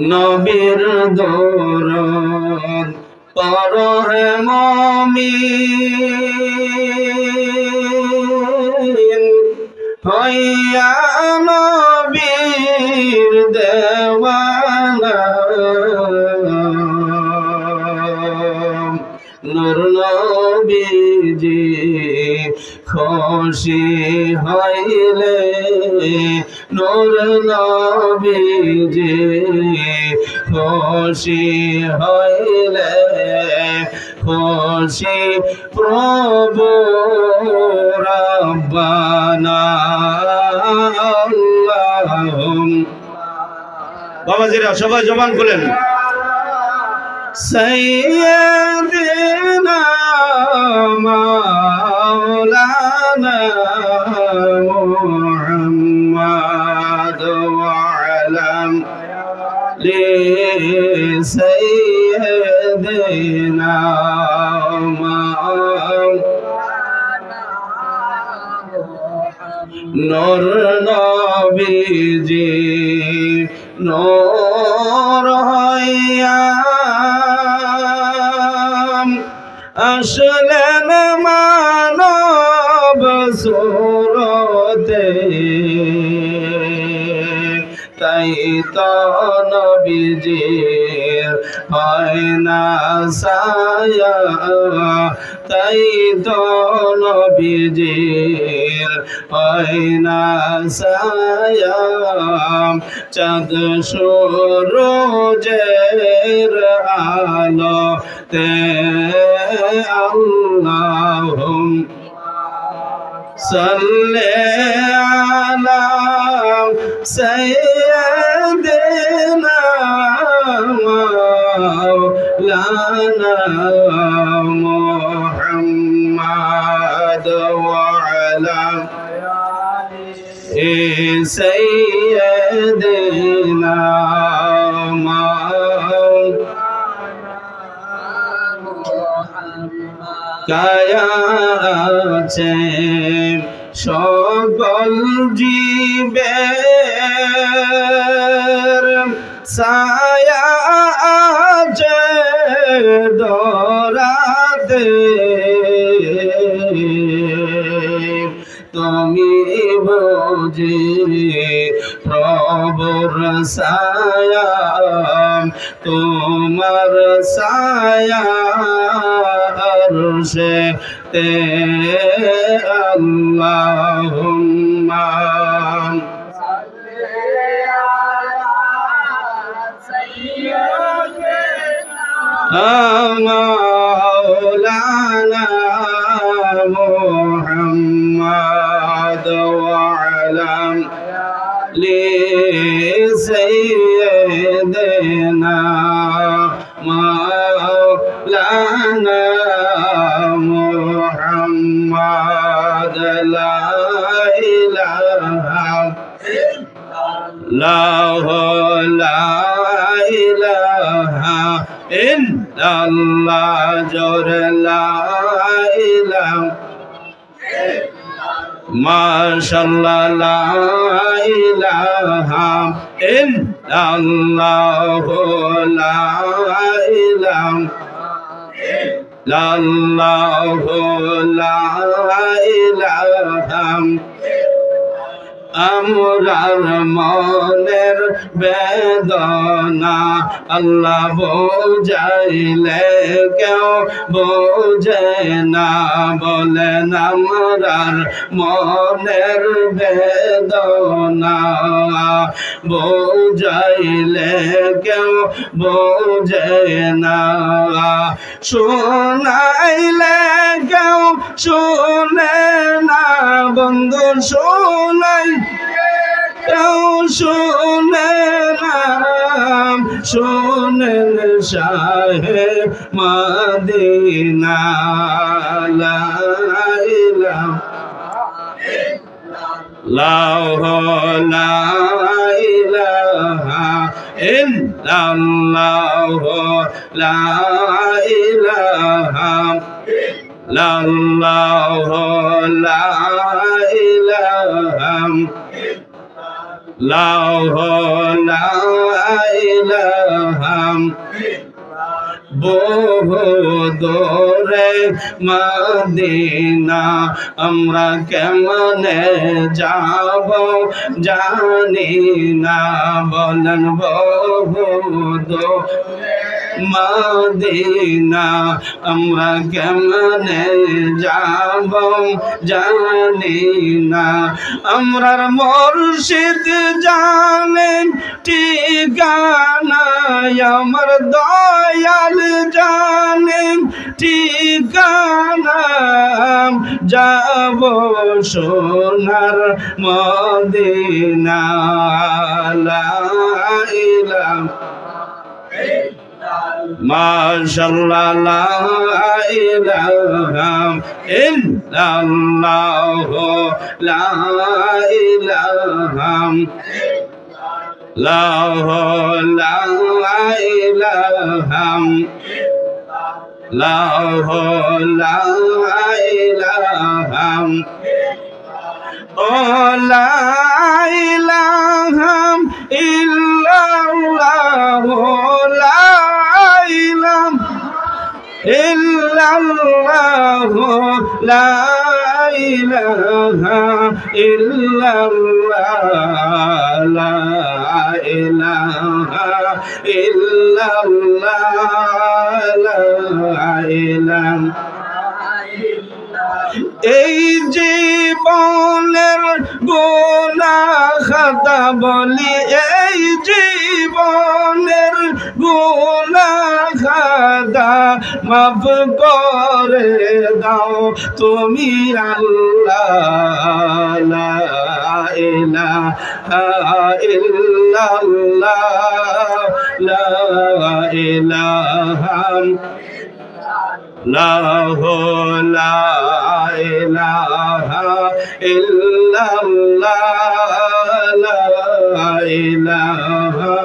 নবীর দরদ পড়ো হে মুমিন হইয়া নবীর দেওয়ানা নূর নবীজি খুশি হইলে নূর নবীজি খুশি হইলে খুশি প্রভু রব্বানা বাবাজিরা সবাই জবান খুলেন সাইয়্যিদিনা মাওলানা মুহাম্মদ ওয়া আলা আলি সাইয়্যিদিনা নূর নবীজি নূর হইয়া আসলেন মানব সুরতে তাই তো নবীজির হয় না ছায়া তাই তো নবীজির হয় না ছায়া চাঁদ সূরজের আলোতে আল্লাহুম্মা সাল্লি আলা সাইয়্যিদিনা মাওলানা মুহাম্মদ ওয়া আলা আলি সাইয়্যিদিনা কায়া আছে সকল জীবের ছায়া আছে দরাতে তুমি বুঝি প্রভুর ছায়া তোমার ছায়া আরশে তে আল্লাহুম্মা সাল্লি আলা সাইয়্যিদিনা মাওলানা মুহাম্মদ ওয়া আলা আলি সাইয়্যিদিনা মাওলানা মুহাম্মদ লা ইলাহা ইল্লাল্লাহ লা ইলাহা ইল্লাল্লাহ জোরে লা ইলাহা মাশাআল্লাহ লা ইলাহা ইল্লাল্লাহ লা ইলাহা ইল্লাল্লাহ লা ইলাহা আমরার মনের বেদনা আল্লাহ বোঝাইলে কেউ বোঝে না বলেন আমরার মনের বেদনা বোঝাইলে কেউ বোঝে না শোনাইলে কেউ শোনে না বন্ধু শোনাই কেউ শোনে না শোনেন শাহে মদিনা লা ইলাহা ইল্লাল্লাহ লা ইলাহা ইল্লাল্লাহ লা ইলাহা ইল্লাল্লাহ লা ইলাহা لا ইলাহা বহু দূরে মদিনা আমরা কেমনে যাব জানি না বলেন বহু দূরে মদিনা আমরা কেমনে যাব জানি না আমরার মুর্শিদ জানেন ঠিকানা আমার দয়াল জানেন ঠিকানা যাব সোনার মদিনা লা ইলাহা মাশাআল্লাহ লা ইলাহা ইল্লাল্লাহ লা ইলাহা লা ইলাহা লা ইলাহা ও লা ইলাহা ইল্লাল্লাহ লা ইল্লাল্লাহ লা ইলাহা ইল্লাল্লাহ লা ইলাহা ইল্লাল্লাহ লা ইলাহা এই জীবনের গুনাহ খাতা বলি এই জীবনের গুনাহ খাতা মাফ করে দাও তুমি আল্লাহ লা ইলাহা ইল্লাল্লাহ লা ইলাহা লা ইলাহা ইল্লাল্লাহ লা ইলাহা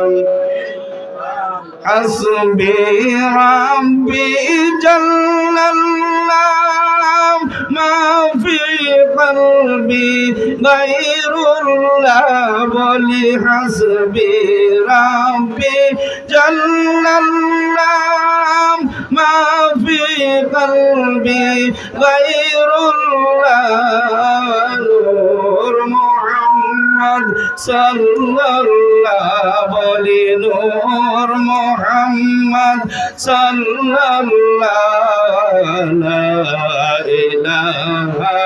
হাসবি রাব্বি জাল্লাল্লাহ মা ফি কলবি গায়রুল্লাহ বলি হাসবি রাব্বি জাল্লাল্লাহ মা ফি কলবি গায়রুল্লাহ নূর মুহাম্মদ সাল্লাল্লাহ বলি নূর মুহাম্মদ সাল্লাল্লাহ লা ইলাহা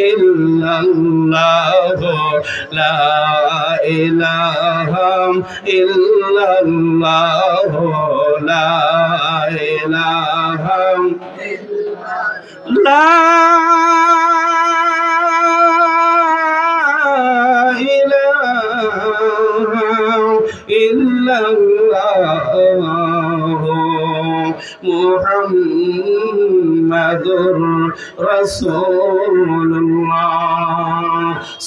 ইল্লাল্লাহ লা ইলাহা ইল্লাল্লাহ লা ইলাহা লা ইল্লাল্লাহ মুহাম্মাদুর রাসূলুল্লাহ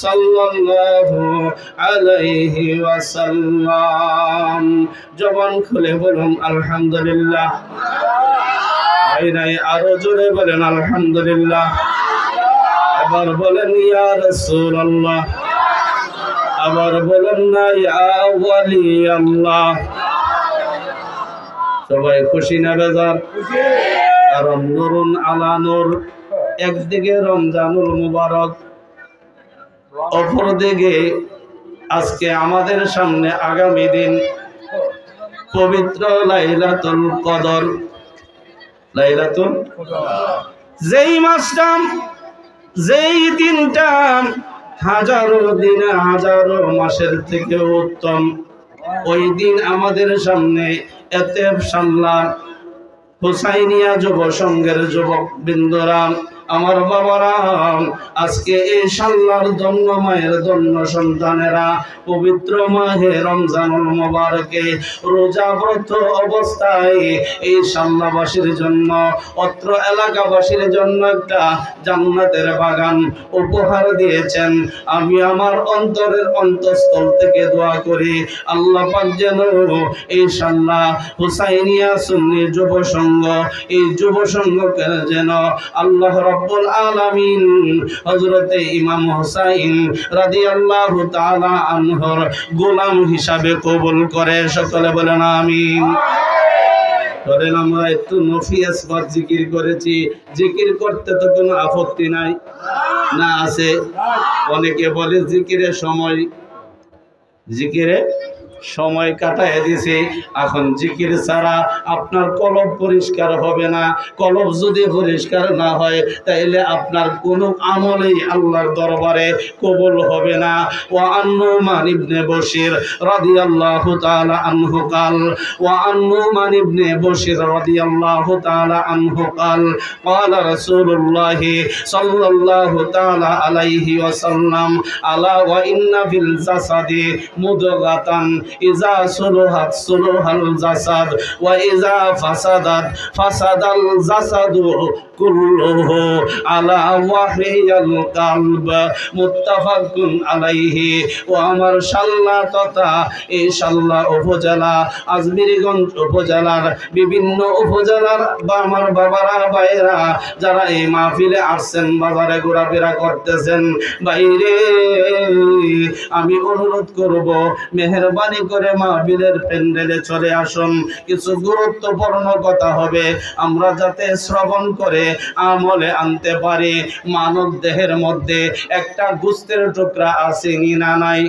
সাল্লাল্লাহু আলাইহি ওয়াসাল্লাম জবান খুলে বলুন আলহামদুলিল্লাহ আরো জোরে বলেন আলহামদুলিল্লাহ আবার বলেন ইয়া রাসূলুল্লাহ আবার বলেন না ইয়া ওয়ালি আল্লাহ সবাই খুশি না বেজার কারণ নুরুন আলা নূর একদিকে রমজানুল মুবারক অপরদিকে আজকে আমাদের সামনে আগামী দিন পবিত্র লাইলাতুল কদর লাইলাতুল যেই মাসটা যেই দিনটা হাজারো দিন হাজারো মাসের থেকে উত্তম ওই দিন আমাদের সামনে এতেব সামলা হুসাইনিয়া যুব সংঘের যুবক বৃন্দরা আমার বাবারা আজকে এই শাল্লার ধন্য মায়ের ধন্য সন্তানেরা পবিত্র মাহে রমজানুল মুবারকে রোজা ব্রত অবস্থায় এই শাল্লাবাসীর জন্য অত্র এলাকাবাসীর জন্য একটা জান্নাতের বাগান উপহার দিয়েছেন। আমি আমার অন্তরের অন্তঃস্থল থেকে দোয়া করি আল্লাহ পাক যেন এই শাল্লা হুসাইনিয়া সুন্নি যুব সংঘ এই যুব সংঘকে যেন আল্লাহ রব্বুল আলামিন হযরতে ইমাম হুসাইন রাদিয়াল্লাহু তাআলা আনহুর গোলাম হিসাবে কবুল করে। সকলে বলেন আমিন। ধরেন আমরা একটু নফি আসবাত জিকির করেছি, জিকির করতে তো কোনো আপত্তি নাই না? আছে? অনেকে বলে জিকিরের সময় কাটায় দিছে, এখন জিকির ছাড়া আপনার কলব পরিষ্কার হবে না। কলব যদি পরিষ্কার না হয় তাইলে আপনার কোনো আমলেই আল্লাহর দরবারে কবুল হবে না। ওয়া আন-নুমান ইবনে বশির রাদিয়াল্লাহু তাআলা আনহু قال وعن نعمان بن بشير رضي الله تعالى عنه قال رسول الله صلى الله تعالى عليه وسلم ألا وإن في الجسد مضغة إذا صلحت صلح الجسد وإذا فسدت فسد الجسد كله على وحي القلب متفق عليه। ও আমার শাল্লা তথা এই শাল্লা উপজেলা আজমিরগঞ্জ উপজেলার বিভিন্ন উপজেলার বা আমার বাবারা ভাইরা যারা এই মাহফিলে আসছেন, বাজারে ঘোরাফেরা করতেছেন, বাইরে আমি অনুরোধ করব মেহেরবানি করে মাহফিলের প্যান্ডেলে চলে আসুন। কিছু গুরুত্বপূর্ণ কথা হবে, আমরা যাতে শ্রবণ করে আমলে আনতে পারি। মানব দেহের মধ্যে একটা গোশতের টুকরা আছে না নাই?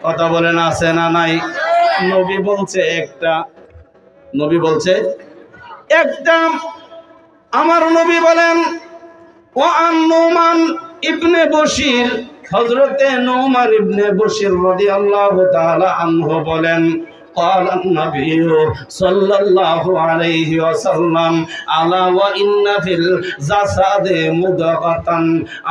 কথা বলেন আছে না নাই? নবী বলছে একটা। আমার নবী বলেন ওয়া আন নুমান ইবনে বশির, হযরতে নুমান ইবনে বশির রাদিয়াল্লাহু তাআলা আনহু বলেন قال النبي صلى الله عليه وسلم ألا وإن في الجسد مضغة।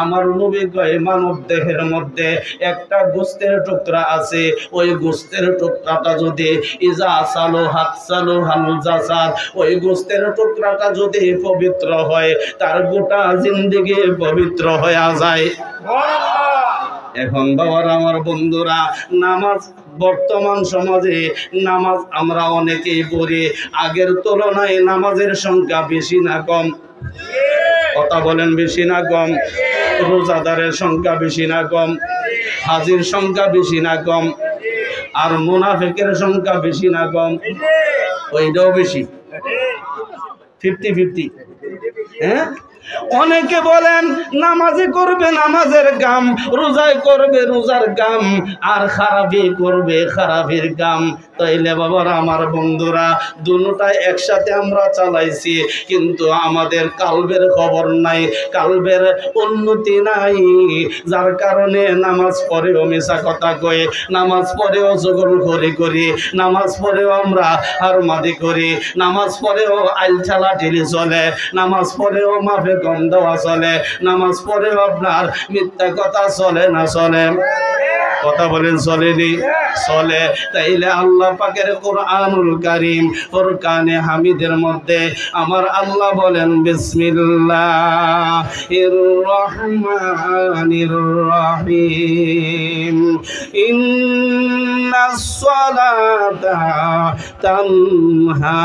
আমার নবী কয় মানব দেহের মধ্যে একটা গোশতের টুকরা আছে, ওই গোশতের টুকরাটা যদি ইজা সালুহাত সালুহাল জাসাদ, ওই গোশতের টুকরাটা যদি পবিত্র হয় তার গোটা জিন্দেগি পবিত্র হয়ে যায়। এখন বাবার আমার বন্ধুরা, নামাজ বর্তমান সমাজে নামাজ আমরা অনেকেই পড়ি, আগের তুলনায় নামাজের সংখ্যা বেশি না কম? কথা বলেন বেশি না কম? রোজাদারের সংখ্যা বেশি না কম? হাজির সংখ্যা বেশি না কম? আর মুনাফিকের সংখ্যা বেশি না কম? ওইটাও বেশি, 50-50। হ্যাঁ, অনেকে বলেন নামাজি করবে নামাজের কাম, রোজায় করবে রোজার কাম, আর খারাপি করবে খারাপির কাম। তাইলে বাবারা আমার বন্ধুরা, দুটোটাই একসাথে আমরা চালাইছি, কিন্তু আমাদের কালবের খবর নাই, কালবের উন্নতি নাই। যার কারণে নামাজ পড়েও মিশা কথা কয়ে, নামাজ পড়েও জগলখড়ি করি, নামাজ পড়েও আমরা হারমাদি করি, নামাজ পড়েও আইল ঠেলা ঠেলি চলে, নামাজ পড়েও মাফে কম দেওয়া চলে, নামাজ পড়েও আপনার মিথ্যা কথা চলে না চলে? কথা বলেন চলেনি? চলে। তাইলে আল্লাহ পাকের কোরআনুল কারীম ফুরকানে হামিদের মধ্যে আমার আল্লাহ বলেন বিসমিল্লাহির রহমানির রহিম ইন্নাস সালাতা তানহা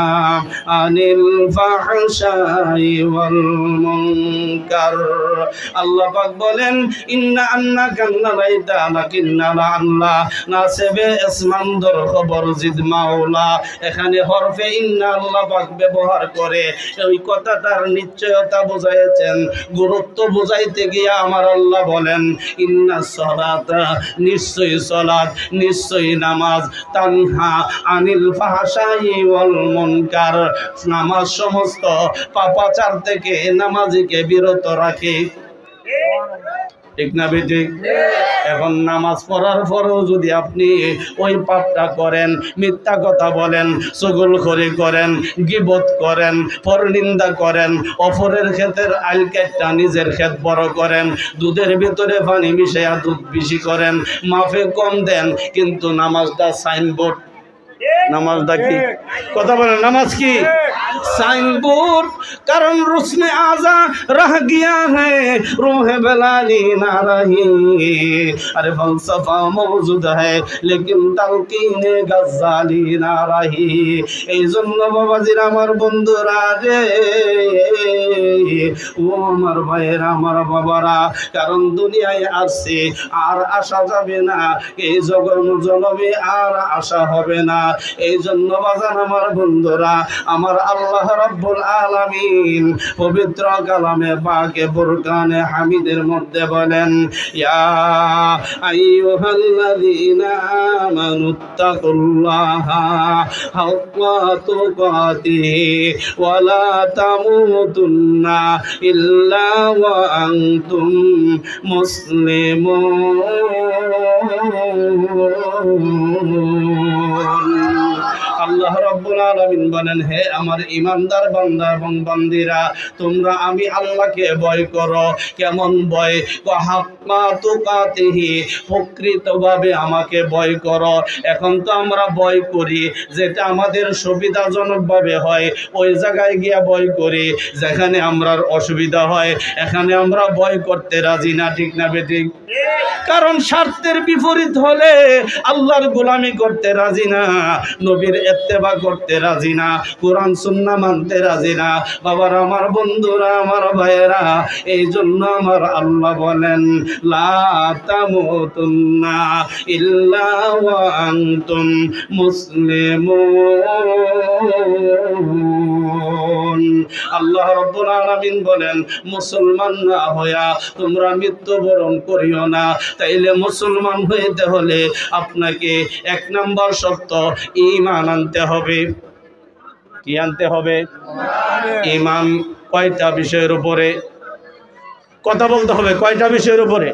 আনিল ফাহশাই ওয়াল মুনকার। আল্লাহ পাক বলেন ইন্না আন্নাকা লাইতা লাকিন্না আল্লাহ নাসিবে ইসমানদর খবর জিদ মাওলা। এখানে হরফে ইন্না আল্লাহ পাক ব্যবহার করে ওই কথাটার নিশ্চয়তা বোঝাইছেন, গুরুত্ব বোঝাইতে গিয়ে আমার আল্লাহ বলেন ইন্না সালাতা, নিশ্চয়ই সালাত, নিশ্চয়ই নামাজ, তানহা আনিল ফাহশাই ওয়াল মুনকার, নামাজ সমস্ত পাপাচার থেকে নামাজিকে বিরত রাখে। ঠিক না বেঠিক? এখন নামাজ পড়ার পরেও যদি আপনি ওই পাপটা করেন, মিথ্যা কথা বলেন, চুগলখড়ি করেন, গীবত করেন, পরনিন্দা করেন, অপরের ক্ষেতের আইল কাটটা নিজের ক্ষেত বড় করেন, দুধের ভিতরে পানি মিশাইয়া দুধ বেশি করেন, মাফে কম দেন, কিন্তু নামাজটা সাইনবোর্ড নামাজটা কি? কথা বলেন, নামাজ কি? সাইনবোর্ড, কারণ রুসনে आजा रह गया है रूह बलाली ना रही। अरे फलसफा मौजूद है लेकिन तलकीने गज़ाली ना रही। এই জন্য বাবাজিরা, আমার বন্ধুরা রে, ও আমার ভাইয়েরা, আমার বাবারা, কারণ দুনিয়ায় আসছে আর আসা যাবে না, এই জগবে আর আসা হবে না। এই জন্য বাজান আমার বন্ধুরা, আমার আল্লাহ রাব্বুল আলামিন পবিত্র কালামে পাকে ফুরকানে হামিদের মধ্যে বলেন, ইয়া আইয়ুহাল্লাযীনা আমানুত্তাকুল্লাহা হাক্কা তুকাতিহি ওয়া লা তামুতুন্না ইল্লা ওয়া আনতুম মুসলিমুন। আল্লাহ রাব্বুল আলামিন বলেন, হে আমার ঈমানদার বান্দা এবং বান্দিরা, তোমরা আমি আল্লাহকে ভয় করো। কেমন ভয়? হাক্কা তুকাতিহি, প্রকৃতভাবে আমাকে ভয় করো। এখন তো আমরা ভয় করি যেটা আমাদের সুবিধাজনকভাবে হয়, ওই জায়গায় গিয়া ভয় করি। যেখানে আমরা অসুবিধা হয় এখানে আমরা ভয় করতে রাজি না, ঠিক না বেঠিক? কারণ স্বার্থের বিপরীত হলে আল্লাহর গোলামি করতে রাজি না, নবীর ইত্তেবা করতে রাজি না, কোরআন সুন্নাহ মানতে রাজি না। বাবার, আমার বন্ধুরা, আমার ভাইয়েরা, এই জন্য আমার আল্লাহ বলেন, লা তামুতুন্না ইল্লা ওয়া আনতুম মুসলিমুন। আল্লাহ রাব্বুল আলামিন বলেন, মুসলমান না হইয়া তোমরা মৃত্যুবরণ করিও না। তাইলে মুসলমান হইতে হলে আপনাকে এক নম্বর শর্ত ঈমান আনতে হবে। কি আনতে হবে? ঈমান। কয়টা বিষয়ের উপরে? কথা বলতে হবে, কয়টা বিষয়ের উপরে?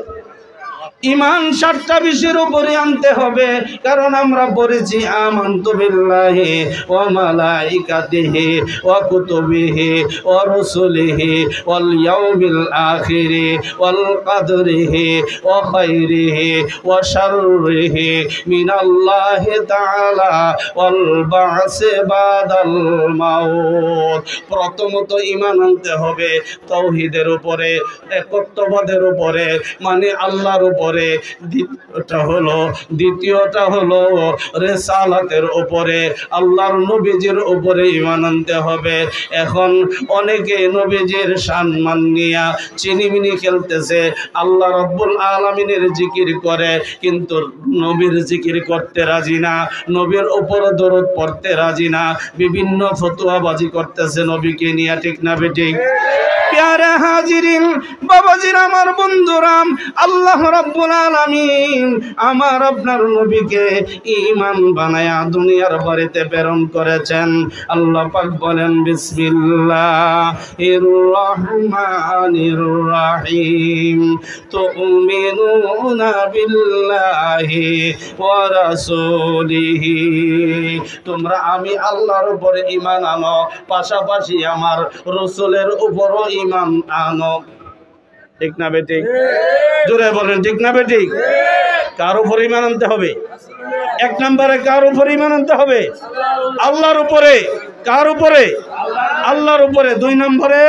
ঈমান 7টা বিষয়ের উপরে আনতে হবে। কারণ আমরা পড়েছি, আমানতু বিল্লাহি ওয়া মালাইকাতিহি ওয়া কুতুবিহি ওয়া রুসুলিহি ওয়াল ইয়াউমিল আখিরি ওয়াল কদরিহি ওয়া খাইরিহি ওয়া শাররিহি মিনাল্লাহি তাআলা ওয়াল বা'সি বাদাল মাউত। প্রথমত ঈমান আনতে হবে তাওহীদের উপরে, একত্ববাদের উপরে, মানে আল্লাহর উপরে। দ্বিতীয়টা হলো রিসালাতের উপরে, আল্লাহর নবীজির উপরে ঈমান আনতে হবে। এখন অনেকে নবীজির সম্মান নিয়া চিনিমিনি খেলতেছে, আল্লাহ রাব্বুল আলামিনের জিকির করে কিন্তু নবীর জিকির করতে রাজি না, নবীর উপর দরুদ পড়তে রাজি না, বিভিন্ন ফতোয়াবাজি করতেছে নবীকে নিয়ে, ঠিক না বেঠিক? প্যারে হাজিরিন, বাবাজির, আমার বন্ধুরাম, আল্লাহ রাব্বুল আলামিন আমার আপনার নবীকে ঈমান বানায়া দুনিয়ার বাড়িতে প্রেরণ করেছেন। আল্লাহ পাক বলেন, বিসমিল্লাহির রহমানির রহিম, তুমিনুনা বিল্লাহি ওয়া রাসূলিহি। তোমরা আমি আল্লাহর উপরে ঈমান আনো, পাশাপাশি আমার রাসূলের উপরও ঈমান আনো, ঠিক না বেঠিক? জোরে বলেন, ঠিক না বেঠিক? কার উপর ঈমান আনতে হবে? এক নম্বরে কার উপর ঈমান আনতে হবে? আল্লাহর উপরে। কার উপরে? আল্লাহর উপরে। 2 নম্বরে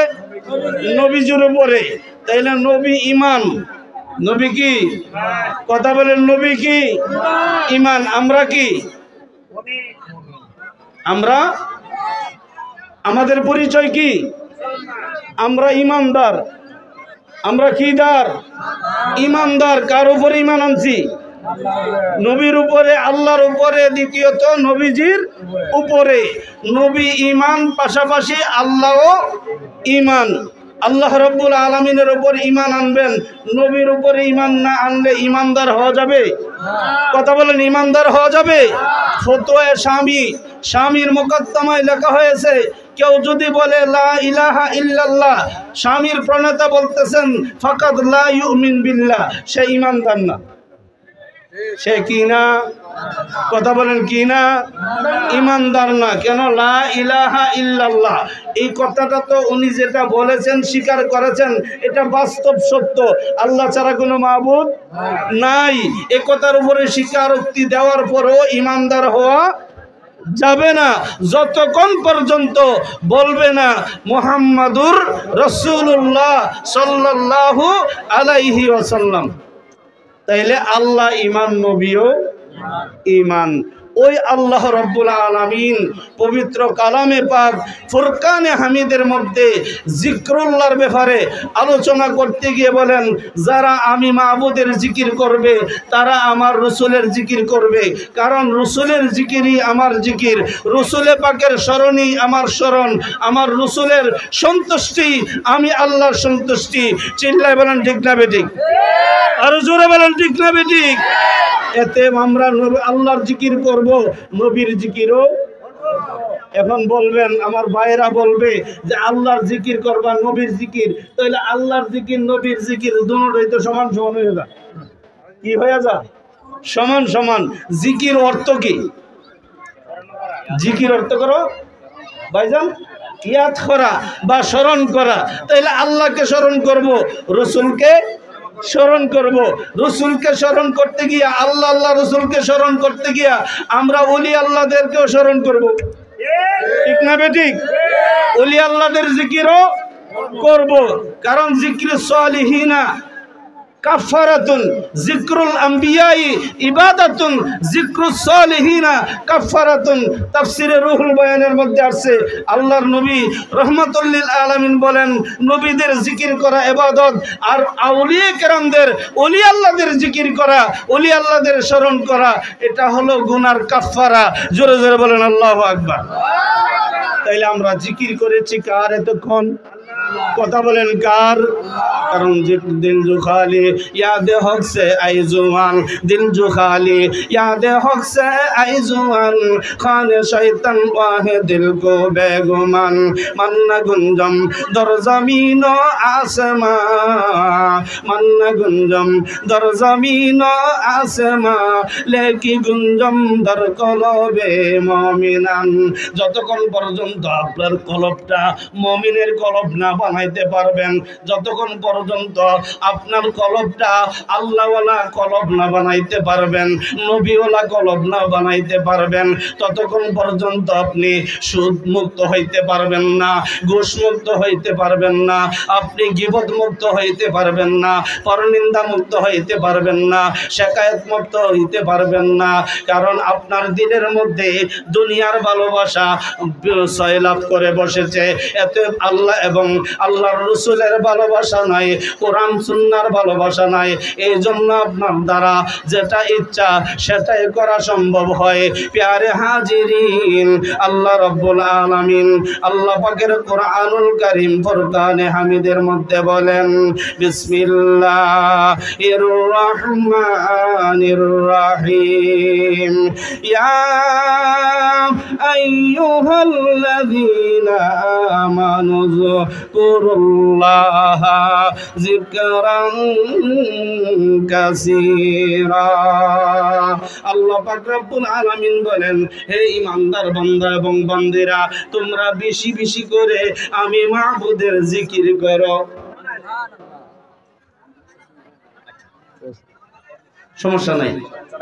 নবীজির উপরে। তাইলে নবী ঈমান, নবী কি? কথা বলেন, নবী কি? ঈমান। আমরা কি? আমরা, আমাদের পরিচয় কি? আমরা ঈমানদার। আমরা কি দার? ঈমানদার। কার উপরে ঈমান আনছি? নবীর উপরে, আল্লাহর উপরে, দ্বিতীয়ত নবীজির উপরে। নবী ঈমান, পাশাপাশি আল্লাহও ঈমান। আল্লাহ রাব্বুল আলামিনের উপর ঈমান আনবেন, নবীর উপরে ঈমান না আনলে ঈমানদার হওয়া যাবে? কথা বলেন, ঈমানদার হওয়া যাবে? ফতোয়া স্বামীর মুকদ্দমায় লেখা হয়েছে, কেউ যদি বলে লা ইলাহা ইল্লাল্লাহ, স্বামীর প্রণেতা বলতেছেন ফাকাদ লা ইউমিন বিল্লাহ, সে ঈমানদার না। সে কি না? কথা বলেন, কি না? ঈমানদার না। কেন? লা ইলাহা ইল্লাল্লাহ, এই কথাটা তো উনি যেটা বলেছেন, স্বীকার করেছেন, এটা বাস্তব সত্য, আল্লাহ ছাড়া কোনো মাবুদ নাই। এই কথার উপরে স্বীকারোক্তি দেওয়ার পরও ঈমানদার হওয়া যাবে না যতক্ষণ পর্যন্ত বলবে না মুহাম্মাদুর রাসূলুল্লাহ সাল্লাল্লাহু আলাইহি ওয়াসাল্লাম। তাইলে আল্লাহ ঈমান, নবীও ঈমান। ওই আল্লাহ রাব্বুল আলামিন পবিত্র কালামে পাক ফুরকানে হামিদের মধ্যে জিক্রুল্লাহর ব্যাপারে আলোচনা করতে গিয়ে বলেন, যারা আমি মাবুদের জিকির করবে তারা আমার রসুলের জিকির করবে, কারণ রসুলের জিকিরই আমার জিকির, রসুলে পাকের স্মরণই আমার স্মরণ, আমার রসুলের সন্তুষ্টি আমি আল্লাহর সন্তুষ্টি। চিল্লায় বলেন ঠিক না বেঠিক? আরো জোরে বলেন ঠিক না বেঠিক? এতে আমরা আল্লাহর জিকির করব, নবীর জিকিরও। এখন বলবেন আমার ভাইয়েরা বলবে যে আল্লাহর জিকির করবা নবীর জিকির, তাহলে আল্লাহর জিকির নবীর জিকির দুটোই তো সমান সমান হয়ে যায়। কি হয়ে যায়? সমান সমান। জিকির অর্থ কি? জিকির অর্থ করো ভাইজান ইয়াদ করা বা স্মরণ করা। তাইলে আল্লাহকে স্মরণ করব, রসুলকে স্মরণ করব। রসুলকে স্মরণ করতে গিয়া আল্লাহ আল্লাহ রসুলকে স্মরণ করতে গিয়া আমরা ওলি আল্লাহদেরকেও স্মরণ করব, ঠিক না বেঠিক? ওলি আল্লাহদের জিকিরও করব, কারণ জিকির সালিহিনা কাফারাতুন, জিক্রুল আম্বিয়াই ইবাদাতুন, জিক্রুস সালিহিনা কাফারাতুন। তাফসিরে রুহুল বয়ানের মধ্যে আছে আল্লাহর নবী রাহমাতুল লিল আলামিন বলেন, নবীদের জিকির করা ইবাদত, আর আউলিয়া কেরামদের ওলি আল্লাহদের জিকির করা, ওলি আল্লাহদের স্মরণ করা, এটা হলো গুনার কাফারা। জোরে জোরে বলেন আল্লাহু আকবার। তাইলে আমরা জিকির করেছি কার এতক্ষণ? কথা বলেন কার? কারণ দিল জো খালি ইয়াদ হক সে আই জুয়ান, দিল জো খালি ইয়াদ হক সে আই জুয়ান, খানে শয়তান ওয়াহে দিল কো বেগুমান, মান্না গুঞ্জম দর জমিন ও আসমা, মান্না গুঞ্জম দর জমিন ও আসমা, লেকি গুঞ্জম দর কলবে মুমিনান। যতক্ষণ পর্যন্ত আপনার কলবটা মুমিনের কলব না বানাইতে পারবেন, যতক্ষণ পর্যন্ত আপনার কলবটা আল্লাহওয়ালা কলব না বানাইতে পারবেন, নবীওয়ালা কলব না বানাইতে পারবেন, ততক্ষণ পর্যন্ত আপনি সুদ মুক্ত হইতে পারবেন না, ঘুষ মুক্ত হইতে পারবেন না, আপনি গীবত মুক্ত হইতে পারবেন না, পরনিন্দা মুক্ত হইতে পারবেন না, শিকায়েত মুক্ত হইতে পারবেন না। কারণ আপনার দিলের মধ্যে দুনিয়ার ভালোবাসা সয়লাভ করে বসেছে, এতে আল্লাহ এবং আল্লাহর রসুলের ভালোবাসা নাই, কোরআন সুন্নাহর ভালোবাসা নাই। এই জন্য আপনার দ্বারা যেটা ইচ্ছা সেটাই করা সম্ভব হয়। প্যারে হাজিরিন, আল্লাহ রাব্বুল আলামিন আল্লাহ পাকের কোরআনুল কারীম ফুরকানে হামিদের মধ্যে বলেন, বিসমিল্লাহির রহমানির রহিম, ইয়া আইয়ুহাল্লাযীনা আমানু যকুরুল্লাহা যিকরান কাসীরা। আল্লাহ পাক রব্বুল আলামিন বলেন, হে ঈমানদার বান্দা এবং বান্দীরা, তোমরা বেশি বেশি করে আমি মাবুদের জিকির করো। সমস্যা নাই,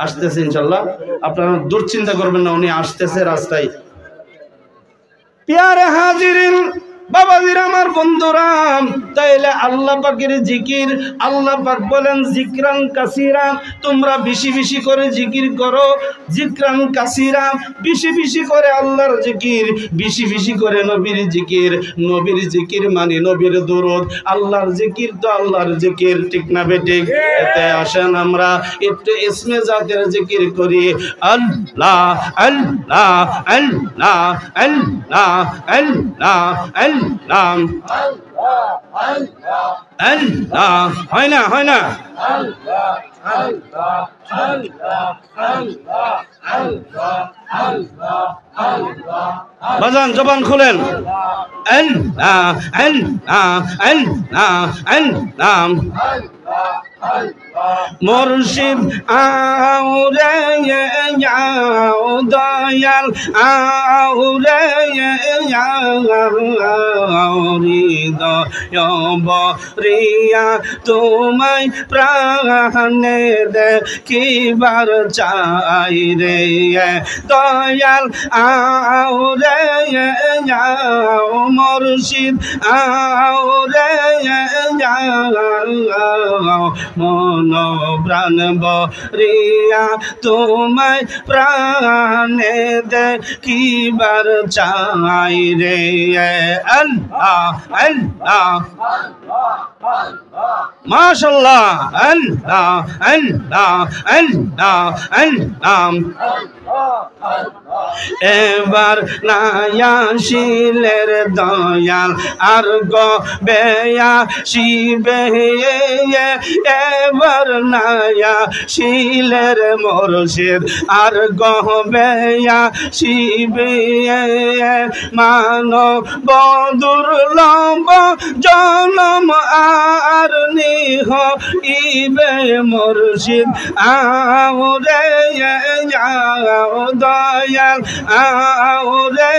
আসতেছে ইনশাআল্লাহ, আপনারা দুশ্চিন্তা করবেন না, উনি আসতেছে রাস্তায়। প্যারে হাজিরিন, বাবাজির আমার বন্ধুরা, তাইলে আল্লাহ পাকের জিকির, আল্লাহ পাক বলেন জিকরান কাসীরা, তোমরা বেশি বেশি করে জিকির করো। জিকরান কাসীরা, বেশি বেশি করে আল্লাহর জিকির, বেশি বেশি করে নবীর জিকির। নবীর জিকির মানে নবীর দরুদ, আল্লাহর জিকির তো আল্লাহর জিকির, ঠিক না বেঠিক? এতে আসেন আমরা একটু ইসমে জাতের জিকির করি। আল্লাহ আল্লাহ আল্লাহ আল্লাহ আল্লাহ আল্লাহ আল্লাহ, হয় না হয় না? বাজান জবান খুলেন, আল্লাহ আল্লাহ আল্লাহ আল্লাহ মুর্শিদ আউরে যাও দয়াল আউরে হৃদয়া তোমায় প্রাণে দেখিবার চাই রে দয়াল আউরে যাও মুর্শিদ আউরে যাও মন প্রাণ বরিয়া তোমায় প্রাণে দেখিবার চাই রে আল্লাহ আল্লাহ মাশাআল্লাহ আল্লাহ আল্লাহ আল্লাহ আল্লাহ এবার নায়া শিলের দয়াল আর গো বেয়া শিবে এবার নায়া শিলের মুর্শিদ আর গো বেয়া শিবে মানো বদুর লম্ব জনম আর নিহ ইবে মুর্শিদ আউরে যাও দয়াল আউরে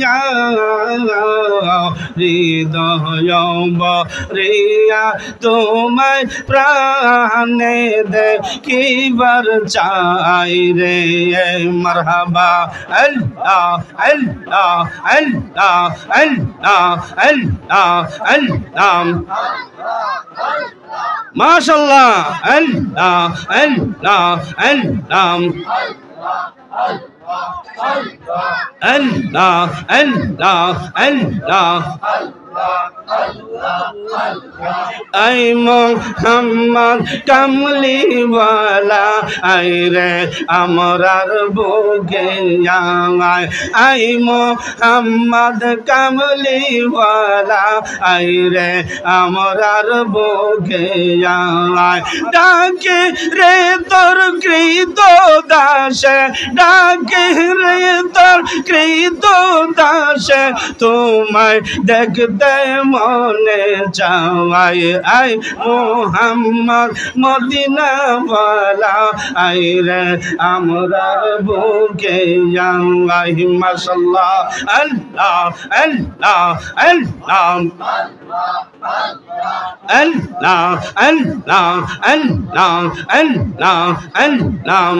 যাও হৃদয় বরিয়া তোমায় প্রাণে দেখিবার চাই রে মারহাবা আল্লাহ আল্লাহ আল্লাহ আল্লাহ আল্লাহ আল্লাহ মাশাআল্লাহ আল্লাহ আল্লাহ আল্লাহ আল্লাহ আল্লাহ আল্লাহ আই মোহাম্মদ কামলিওয়ালা আই রে আমরার বুকে আয় আই মোহাম্মদ কামলিওয়ালা আই রে আমরার বুকে আয় ডাকে রে তোর কৃত দাসে ডাকে রে তোর কৃত দাসে তোমায় দেখতে মনে চাই আই মোহাম্মদ মদিনা ওয়ালা আই রে আমরার বুকে আই মাশাআল্লাহ আল্লাহ আল্লাহ আল্লাহ আল্লাহ আল্লাহ আল্লাহ আল্লাহ আল্লাহ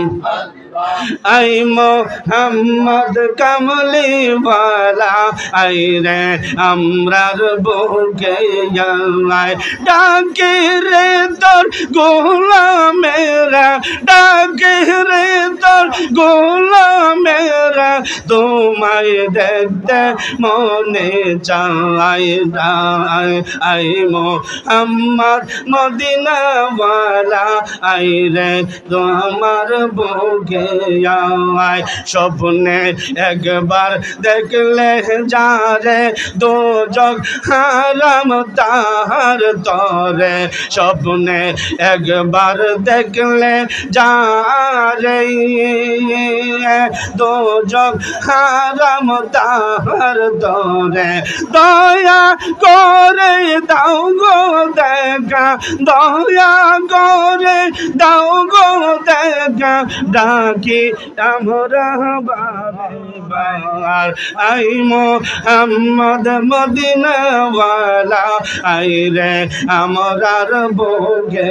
আই মোহাম্মদ কামলিওয়ালা আই রে আমরার বুকে আয় ডাকে রে তোর গোলামেরা ডাকে রে তোর গোলামেরা তোমায় দেখতে মনে চাই আই মোহাম্মদ মদিনাওয়ালা আই রে তোমার বুকে আয় স্বপ্নে একবার দেখলে যারে দোজখ হারাম তাহার তরে স্বপ্নে একবার দেখলে যারে দোজখ হারাম তাহার তরে দয়া করে দাও গো দেখা দয়া করে দাও গো দেখা ডাকি আমরা বারবার আই মোহাম্মদ মদিনাওয়ালা আই রে আমরার বুকে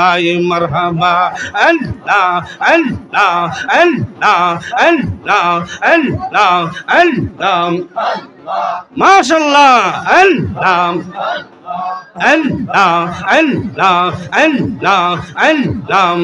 আই মারহাবা আল্লাহ আল্লাহ আল্লাহ আল্লাহ আল্লাহ আল্লাহ মাশাআল্লাহ আল্লাহ আল্লাহ আল্লাহ আল্লাহ আল্লাহ